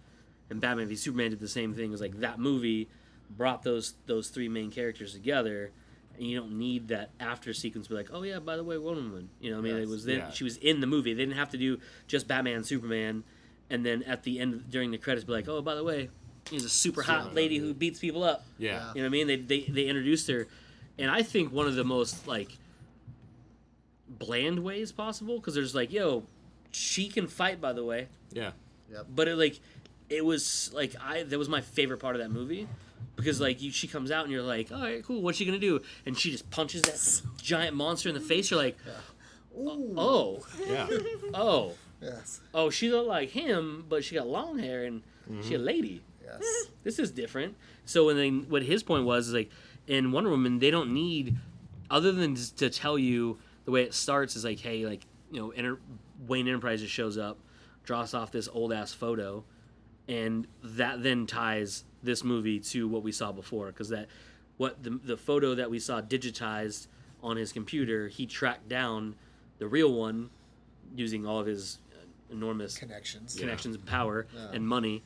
And Batman v Superman did the same thing. It was like that movie brought those three main characters together, and you don't need that after sequence to be like, oh yeah, by the way, Wonder Woman. You know, what I mean, Yes. it was then Yeah. she was in the movie. They didn't have to do just Batman and Superman, and then at the end during the credits be like, oh, by the way, he's a super hot lady who beats people up. Yeah. You know what I mean? They introduced her, and I think one of the most like bland ways possible, because there's like, yo, she can fight, by the way, Yeah. but it was like that was my favorite part of that movie, because like she comes out and you're like, all right, cool, what's she gonna do? And she just punches that giant monster in the face. You're like, oh, Yeah. oh, Yes. oh, she looked like him, but she got long hair and she a lady. Yes. This is different. So what his point was is like in Wonder Woman, they don't need, other than just to tell you the way it starts is like, hey, like, you know, Wayne Enterprises shows up, draws off this old ass photo, and that then ties this movie to what we saw before, because the photo that we saw digitized on his computer, he tracked down the real one using all of his enormous Connections. connections and power and money,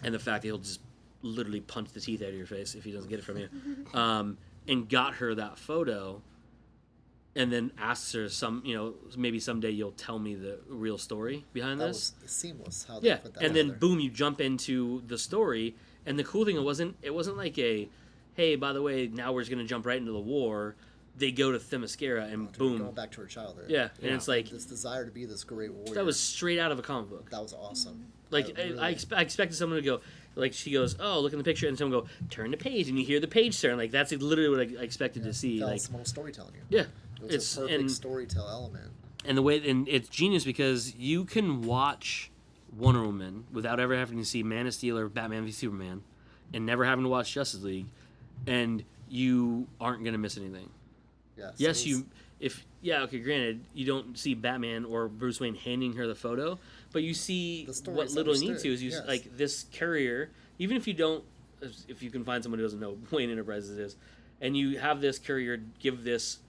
and the fact that he'll just literally punch the teeth out of your face if he doesn't get it from you, and got her that photo, and then asks her maybe someday you'll tell me the real story behind That this. was seamless how they Yeah, put that and then together. boom, you jump into the story, and the cool thing it wasn't like a, hey, by the way, now we're just gonna jump right into the war. They go to Themyscira and Going boom, back to her childhood. yeah, and it's like This desire to be this great warrior. that was straight out of a comic book. That was awesome. Like Really- I expected someone to go, like she goes, oh, look in the picture, and someone go, turn the page, and you hear the page turn. Like that's literally what I expected to see. That Like was someone storytelling you. yeah, It was it's a perfect and storytell element. and it's genius because you can watch Wonder Woman without ever having to see Man of Steel or Batman v Superman, and never having to watch Justice League, and you aren't gonna miss anything. Yes. Yes, granted, you don't see Batman or Bruce Wayne handing her the photo, but you see The story what is little you need understood, to is yes. like this courier, even if you don't, if you can find someone who doesn't know Wayne Enterprises is, and you have this courier give this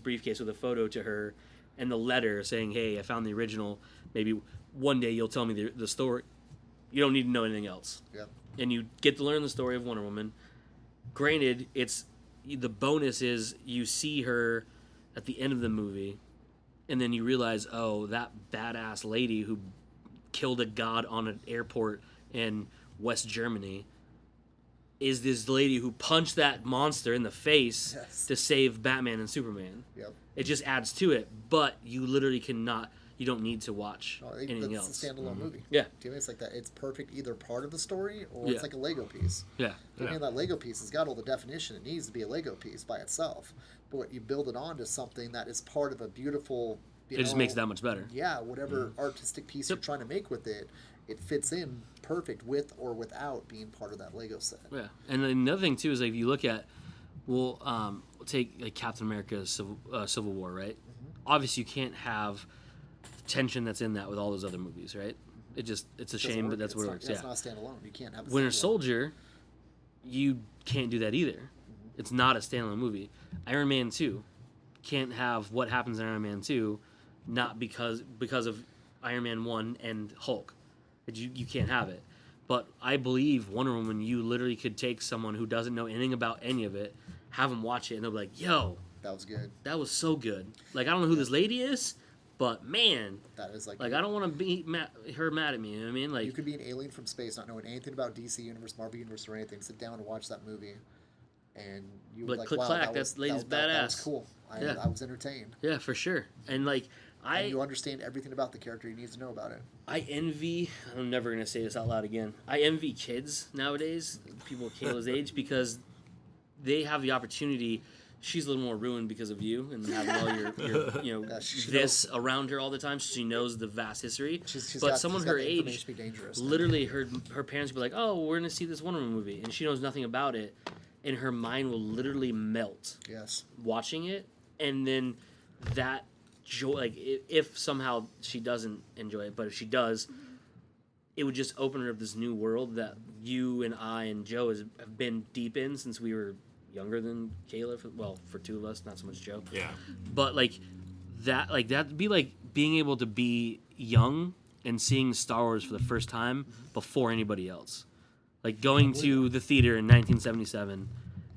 briefcase with a photo to her, and the letter saying, hey, I found the original, maybe one day you'll tell me the story. You don't need to know anything else. Yep. And you get to learn the story of Wonder Woman. Granted, the bonus is you see her at the end of the movie, and then you realize, oh, that badass lady who killed a god on an airport in West Germany is this lady who punched that monster in the face Yes. to save Batman and Superman. Yep. It just adds to it, but you literally cannot. You don't need to watch No, anything that's else. a standalone movie. Yeah. To me, it's like that. It's perfect, either part of the story or Yeah. it's like a Lego piece. Yeah. I mean, that Lego piece has got all the definition it needs to be a Lego piece by itself. But what you build it onto something that is part of a beautiful. It just makes it that much better. Yeah, whatever artistic piece you're trying to make with it, it fits in perfect with or without being part of that Lego set. Yeah, and another thing too is like if you look at, take like Captain America's Civil War, right? Obviously, you can't have tension that's in that with all those other movies, right? It's a Doesn't shame, work. but that's It's what it not, works. It's Yeah. not standalone. You can't have a Winter standalone. Soldier, you can't do that either. It's not a standalone movie. Iron Man 2 can't have what happens in Iron Man 2, not because of Iron Man 1 and Hulk. You can't have it. But I believe Wonder Woman, you literally could take someone who doesn't know anything about any of it, have them watch it, and they'll be like, yo, That was good. that was so good. Like, I don't know who this lady is, but man, That is like I don't want to be her mad at me. You know what I mean? Like, you could be an alien from space, not knowing anything about DC Universe, Marvel Universe, or anything. Sit down and watch that movie, and you would Like, like, click, wow, clack, that that that lady's was badass. cool. Yeah. I was entertained. yeah, for sure. And like, And you understand everything about the character you need to know about it. I envy, I'm never going to say this out loud again. I envy kids nowadays, people Kayla's age, because they have the opportunity. She's a little more ruined because of you and having all your Yeah, she this around her all the time. So she knows the vast history. But someone she's her got the age, information to be dangerous. literally her parents would be like, oh, we're going to see this Wonder Woman movie. And she knows nothing about it. And her mind will literally melt Yes. watching it. And then that joy, like if somehow she doesn't enjoy it, but if she does, it would just open her up this new world that you and I and Joe have been deep in since we were younger than Kayla. For two of us, not so much Joe. Yeah. But that'd be like being able to be young and seeing Star Wars for the first time before anybody else. Like going to the theater in 1977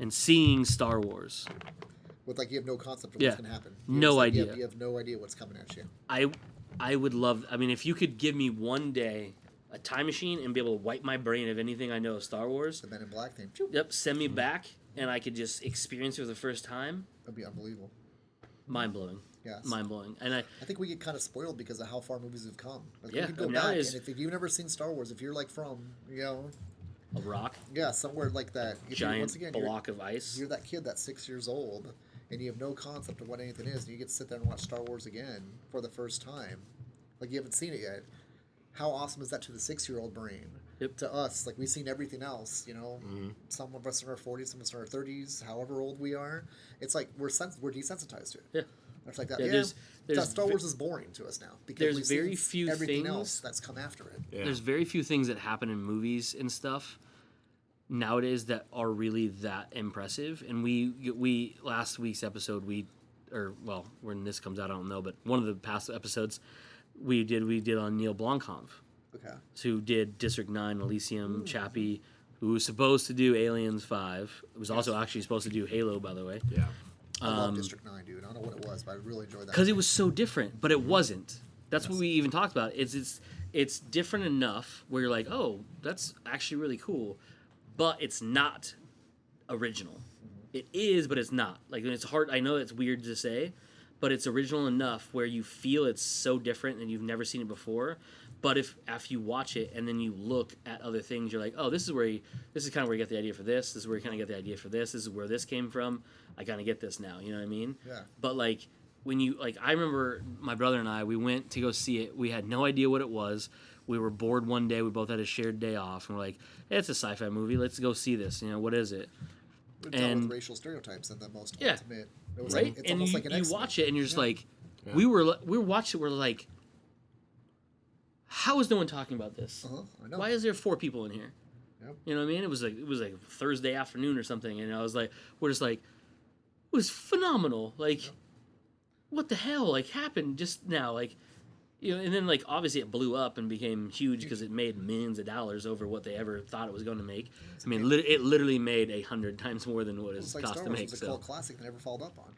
and seeing Star Wars. With like you have no concept of Yeah. what's going to happen. No idea. You have no idea what's coming at you. I would love. I mean, if you could give me one day a time machine and be able to wipe my brain of anything I know of Star Wars. The Men in Black theme. Yep, send me back, and I could just experience it for the first time. That'd be unbelievable. Mind blowing. Yes. Mind blowing. And I think we get kind of spoiled because of how far movies have come. Like, Yeah, we could go now back, is- and if you've never seen Star Wars, if you're like from, a rock, yeah, somewhere like that, if giant once again, block of ice. you're that kid that's 6 years old, and you have no concept of what anything is, and you get to sit there and watch Star Wars again for the first time, like you haven't seen it yet. How awesome is that to the 6-year-old brain? Yep. To us, like we've seen everything else, Some of us are in our 40s, some of us are in our 30s, however old we are. It's like we're desensitized to it. Yeah. It's like that. Yeah, Yeah, there's Star Wars is boring to us now because there's we've very seen few everything things- else that's come after it. Yeah. There's very few things that happen in movies and stuff nowadays that are really that impressive. And we last week's episode when this comes out I don't know, but one of the past episodes we did on Neil Blomkamp, Okay. who did District 9, Elysium, Chappie, who was supposed to do Aliens 5. It was also actually supposed to do Halo, by the way. Yeah. I love District 9, dude. I don't know what it was, but I really enjoyed that. Because it was so different, but it wasn't. That's what we even talked about. It's different enough where you're like, oh, that's actually really cool, but it's not original. It is, but it's not. Like, it's hard. I know it's weird to say, but it's original enough where you feel it's so different and you've never seen it before. But if after you watch it and then you look at other things, you're like, oh, this is kind of where you get the idea for this. This is where you kind of get the idea for this. This is where this came from. I kind of get this now. You know what I mean? Yeah. But like when you I remember my brother and I, we went to go see it. We had no idea what it was. We were bored one day. We both had a shared day off, and we're like, hey, it's a sci-fi movie. Let's go see this. What is it? We're dealt and- with racial stereotypes and the most Yeah. ultimate. It was Right? like, it's And almost you, like an you X-Men. watch it and you're just Yeah. like, Yeah. we were watching it. We're like, how is no one talking about this? I know. Why is there 4 people in here? Yep. You know what I mean? It was like Thursday afternoon or something, and I was like, we're just like, it was phenomenal. Like, what the hell like happened just now? Like, and then like obviously it blew up and became huge because it made millions of dollars over what they ever thought it was going to make. I mean, it literally made 100 times more than what it It's like cost Star to Wars make. was a So cult classic that never followed up on.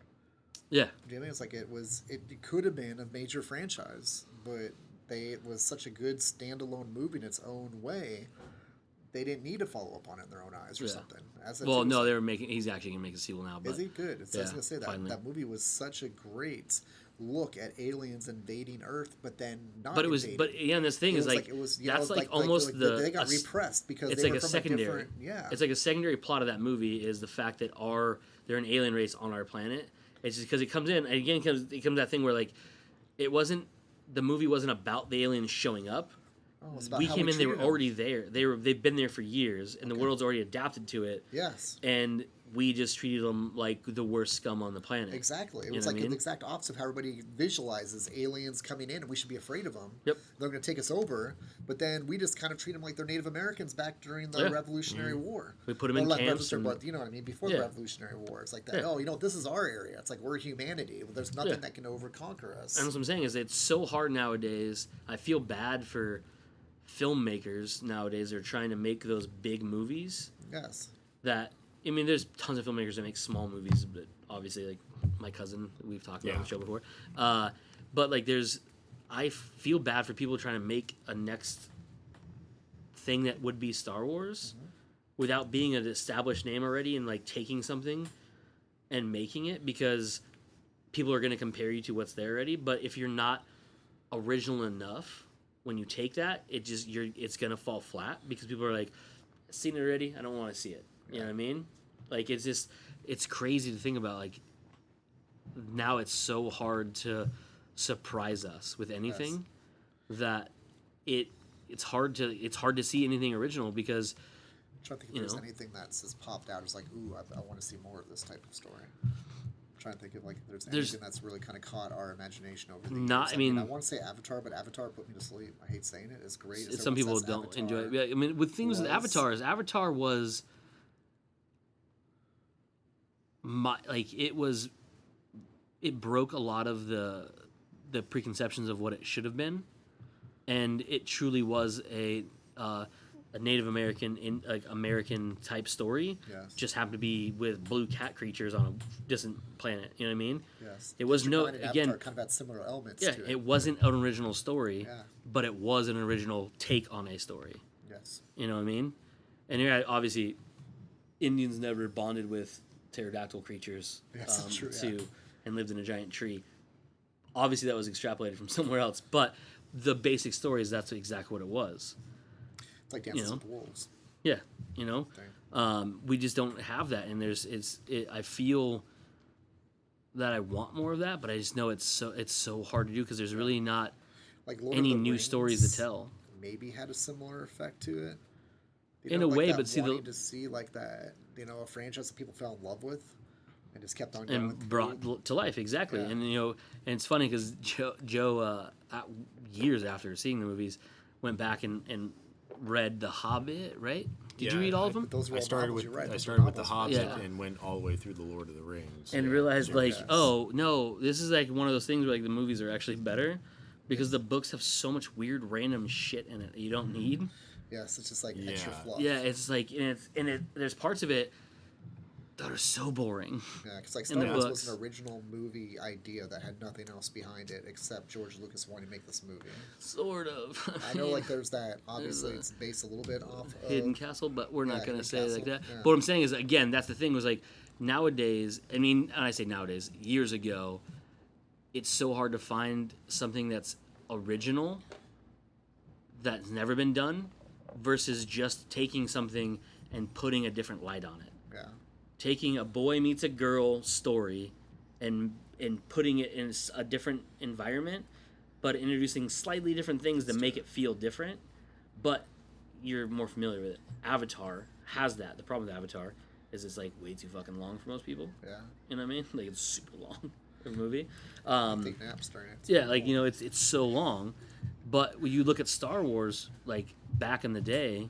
yeah, Do you know what I mean? It's like it could have been a major franchise, but it was such a good standalone movie in its own way. They didn't need to follow up on it in their own eyes or Yeah. something. well, no, they were making. He's actually gonna make a sequel now. But Is he good? I was gonna say that finally. that movie was such a great look at aliens invading Earth, but then not. But it was, invading. but yeah, and this thing It is was like it was, that's like almost the they got a s- repressed because it's they like were a from secondary. a different, yeah. It's like a secondary plot of that movie is the fact that they're an alien race on our planet. It's just because it comes in and again it comes that thing where like the movie wasn't about the aliens showing up. It's about We how came in; they were treated them. already there. They've been there for years, and the world's already adapted to it. Yes. And we just treated them like the worst scum on the planet. Exactly. It You was know like what I mean? the exact opposite of how everybody visualizes aliens coming in and we should be afraid of them. Yep. They're going to take us over. But then we just kind of treat them like they're Native Americans back during the Yeah. Revolutionary War. We put 'em Or in like camps Revolutionary, and- but you know what I mean? Before Yeah. the Revolutionary War. It's like that. Yeah. Oh, this is our area. It's like we're humanity. There's nothing Yeah. that can overconquer us. And what I'm saying is it's so hard nowadays. I feel bad for filmmakers nowadays that are trying to make those big movies Yes. that I mean there's tons of filmmakers that make small movies, but obviously like my cousin we've talked about on the show before. But like I feel bad for people trying to make a next thing that would be Star Wars without being an established name already and like taking something and making it because people are going to compare you to what's there already. But if you're not original enough, when you take that, it's gonna fall flat because people are like, seen it already. I don't want to see it. You know what I mean? Like it's crazy to think about. Like now it's so hard to surprise us with anything that it's hard to see anything original because I'm trying to think if there's anything that's just popped out. It's like, ooh, I want to see more of this type of story. I'm trying to think of like if there's anything that's really kind of caught our imagination over the years. I mean, I want to say Avatar, but Avatar put me to sleep. I hate saying it. It's great. some people don't enjoy it. Yeah, I mean, with things with Avatar was it broke a lot of the preconceptions of what it should have been, and it truly was a a Native American American type story. Yes. Just happened to be with blue cat creatures on a distant planet. You know what I mean? Yes. It was Picture no Nine and again. Avatar kind of had similar elements Yeah, to it. it wasn't an original story, Yeah. but it was an original take on a story. Yes. You know what I mean? And here, obviously, Indians never bonded with pterodactyl creatures Yes, that's true, yeah. and lived in a giant tree. Obviously, that was extrapolated from somewhere else, but the basic story is that's exactly what it was. It's like Dances know. with Wolves. Yeah, you know, Thing. we just don't have that, and I feel that I want more of that, but I just know it's so hard to do because there's really not Like Lord any of the new Rings stories to tell. Maybe had a similar effect to it. In a way, that but see wanting to see like that, a franchise that people fell in love with, and just kept on going And through. brought to life exactly, Yeah. and and it's funny because Joe years after seeing the movies, went back and read The Hobbit. Right? Did you Yeah, read all of them? But those were I all started novels, with you're right, I those were started with the novels. Hobbit Yeah. and went all the way through the Lord of the Rings. And Yeah. realized like, Yes. oh no, this is like one of those things where like the movies are actually better because the books have so much weird random shit in it that you don't need. Yes, it's just like extra Yeah. fluff. Yeah, it's like there's parts of it that are so boring. Yeah, because like In the Star Wars books. was an original movie idea that had nothing else behind it except George Lucas wanting to make this movie. Sort of. I know, like there's that. Obviously, a it's based a little bit off of Hidden Castle, but we're not Yeah, gonna Hidden say it like Castle, that. yeah. But what I'm saying is, again, that's the thing was like nowadays. I mean, and I say nowadays, years ago, it's so hard to find something that's original that's never been done versus just taking something and putting a different light on it. Yeah, Taking a boy meets a girl story and putting it in a different environment, but introducing slightly different things to make it feel different, but you're more familiar with it. Avatar has that. The problem with Avatar is it's like way too fucking long for most people. yeah. You know what I mean? Like it's super long of a movie. Take naps during it. Yeah, like it's so long, but when you look at Star Wars, like back in the day,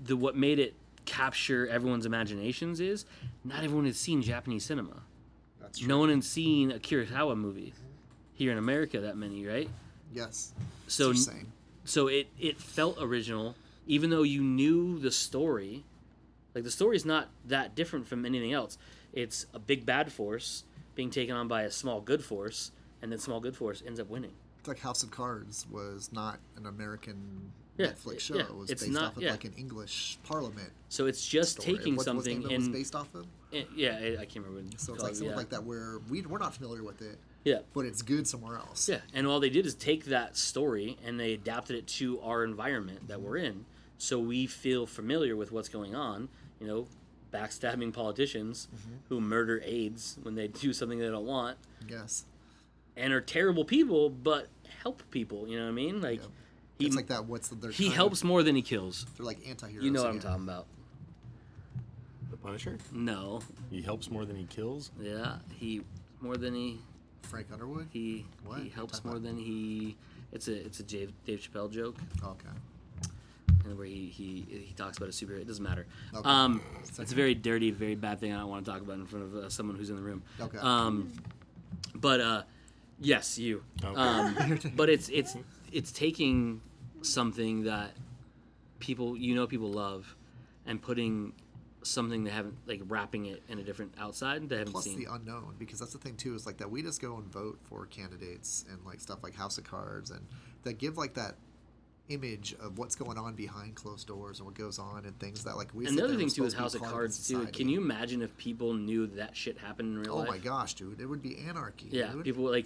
what made it capture everyone's imaginations is not everyone had seen Japanese cinema. That's true. No one had seen a Kurosawa movie here in America. That many, right? Yes. So It's insane. so it felt original, even though you knew the story. Like the story's not that different from anything else. It's a big bad force being taken on by a small good force, and then small good force ends up winning. It's like House of Cards was not an American Yeah, Netflix show. yeah, It was it's based not- off of yeah. like an English Parliament So it's just story. taking What's the something name that it was and based off of. I can't remember. What So it's called, like something yeah. like that where we're not familiar with it, Yeah. but it's good somewhere else. Yeah, and all they did is take that story and they adapted it to our environment that we're in, so we feel familiar with what's going on. Backstabbing politicians who murder aides when they do something they don't want, Yes. and are terrible people, but help people. You know what I mean? Like Yeah. It's like that. They're he kind helps more than he kills. They're like anti-heroes. You know what I'm again. talking about? The Punisher. No, He helps more than he kills. yeah, he more than Frank Underwood. he What? he helps Talking more about- than he. It's a Dave Chappelle joke. Okay. And where he talks about a superhero. It doesn't matter. Okay. It's a very dirty, very bad thing I don't want to talk about in front of someone who's in the room. Okay. But yes, you. Okay. But it's taking something that people love and putting something they haven't, like wrapping it in a different outside they haven't Plus seen. the unknown, because that's the thing too, is like that we just go and vote for candidates and like stuff like House of Cards and that give like that image of what's going on behind closed doors and what goes on and things that like we. And sit the other there thing and too is supposed House to be of part Cards too. society. Can you imagine if people knew that shit happened in real Oh life? my gosh, dude! It would be anarchy. Yeah, dude.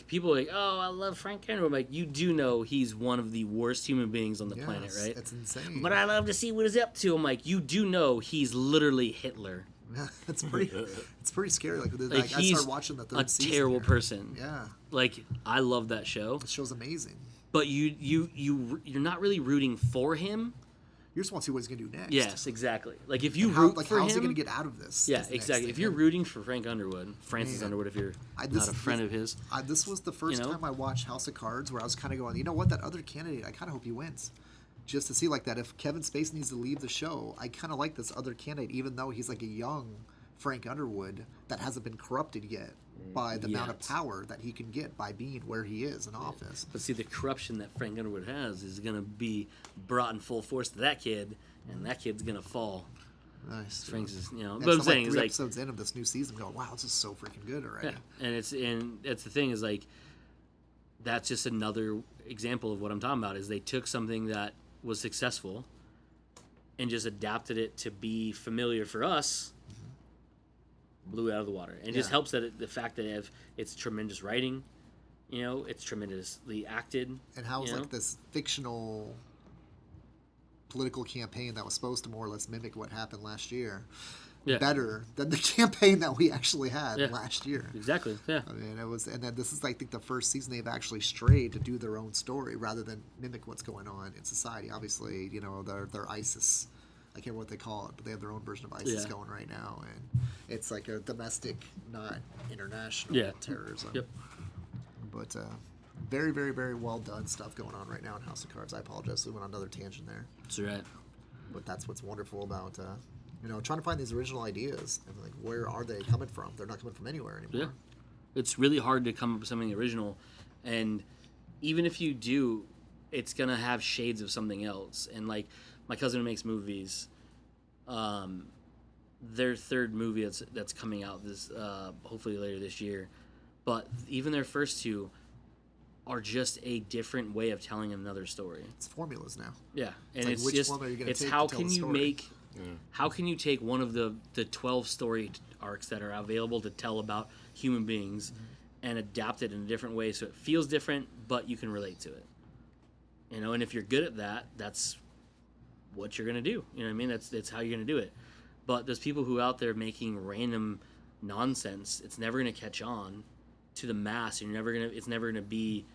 people like, oh, I love Frank Underwood. Like, you do know he's one of the worst human beings on the planet, Yes, right? It's insane. But I love to see what he's up to. I'm like, you do know he's literally Hitler. it's pretty. It's pretty scary. Like I He's started watching the third a season terrible here. person. Yeah, Like, I love that show, the show's amazing. but you're not really rooting for him. You just want to see what he's gonna do next. Yes, exactly. Like if you How, root like for how's him, he gonna get out of this? yeah, this next exactly. thing? If you're And rooting for Frank Underwood, Francis Man. Underwood, if you're this- not a friend of his, this was the first You know? time I watched House of Cards where I was kind of going, you know what, that other candidate, I kind of hope he wins. Just to see like that, if Kevin Spacey needs to leave the show, I kind of like this other candidate, even though he's like a young Frank Underwood that hasn't been corrupted yet by the amount of Yet. power that he can get by being where he is in office. But see, the corruption that Frank Underwood has is going to be brought in full force to that kid, and that kid's going to fall. Nice. Frank's is, And but I'm so, saying like is 3 like, episodes in of this new season, going, wow, this is so freaking good already. yeah, and that's the thing is like, that's just another example of what I'm talking about. Is they took something that was successful, and just adapted it to be familiar for us. Blew it out of the water, and it just Yeah. helps that the fact that it's tremendous writing, it's tremendously acted. And how you was know? like this fictional political campaign that was supposed to more or less mimic what happened last year Yeah. better than the campaign that we actually had Yeah. last year. Exactly. Yeah. I mean, it was, and then this is, I think, the first season they've actually strayed to do their own story rather than mimic what's going on in society. Obviously, their ISIS, I can't remember what they call it, but they have their own version of ISIS Yeah. going right now, and it's like a domestic, not international Yeah. terrorism. Yep. But very, very, very well done stuff going on right now in House of Cards. I apologize, we went on another tangent there, That's right. but that's what's wonderful about trying to find these original ideas and like where are they coming from? They're not coming from anywhere anymore. Yeah. It's really hard to come up with something original, and even if you do, it's gonna have shades of something else. And like my cousin who makes movies, their third movie that's coming out this hopefully later this year, but even their first two are just a different way of telling another story. It's formulas now. Yeah, and like, it's which just one are you gonna it's take how to tell can the you story? make how can you take one of the 12 story arcs that are available to tell about human beings and adapt it in a different way so it feels different but you can relate to it. And if you're good at that, that's what you're gonna do. You know what I mean? That's how you're gonna do it. But there's people who are out there making random nonsense. It's never gonna catch on to the mass. It's never gonna be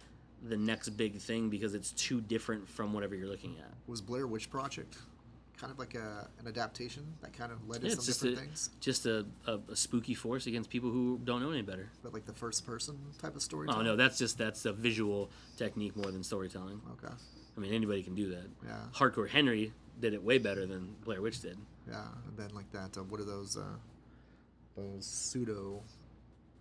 the next big thing because it's too different from whatever you're looking at. Was Blair Witch Project kind of like an adaptation that kind of led to Yeah, some it's just different a, things? just a spooky force against people who don't know any better. But like the first person type of Oh storytelling? no, that's a visual technique more than storytelling. Okay. I mean, anybody can do that. Yeah. Hardcore Henry did it way better than Blair Witch did. Yeah. And then like that, what are those pseudo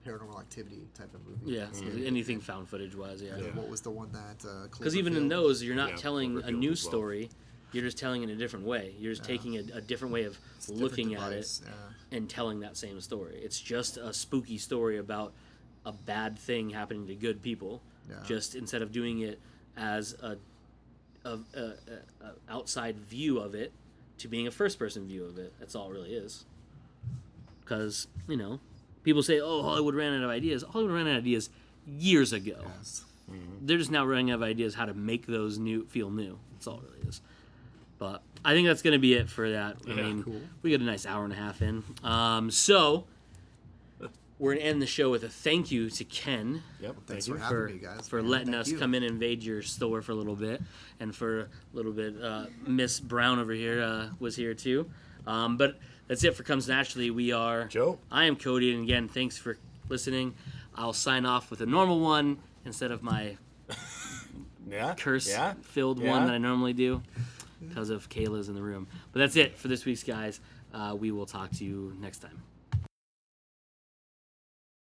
paranormal activity type of movies? Yeah, anything found footage wise, yeah. What was the one that Because even in those, you're not Yeah, telling a Cloverfield new as well. story. You're just telling it a different way. You're just taking a different way of It's a different looking at it device, and telling that same story. It's just a spooky story about a bad thing happening to good people. Yeah. Just instead of doing it as a outside view of it to being a first person view of it. That's all it really is. Because people say, "Oh, Hollywood ran out of ideas." Hollywood ran out of ideas years ago. Yes. They're just now running out of ideas how to make those feel new. That's all it really is. But I think that's going to be it for that. I mean, cool. we got a nice hour and a half in. So we're going to end the show with a thank you to Ken Yep. Thanks Thank for you. having me, guys. for man. letting Thank us you. come in and invade your store for a little bit, and for a little bit, Miss Brown over here was here too. But that's it for Comes Naturally. We are Joe. I am Cody, and again, thanks for listening. I'll sign off with a normal one instead of my Yeah. curse-filled Yeah. one that I normally do because of Kayla's in the room. But that's it for this week's guys. We will talk to you next time.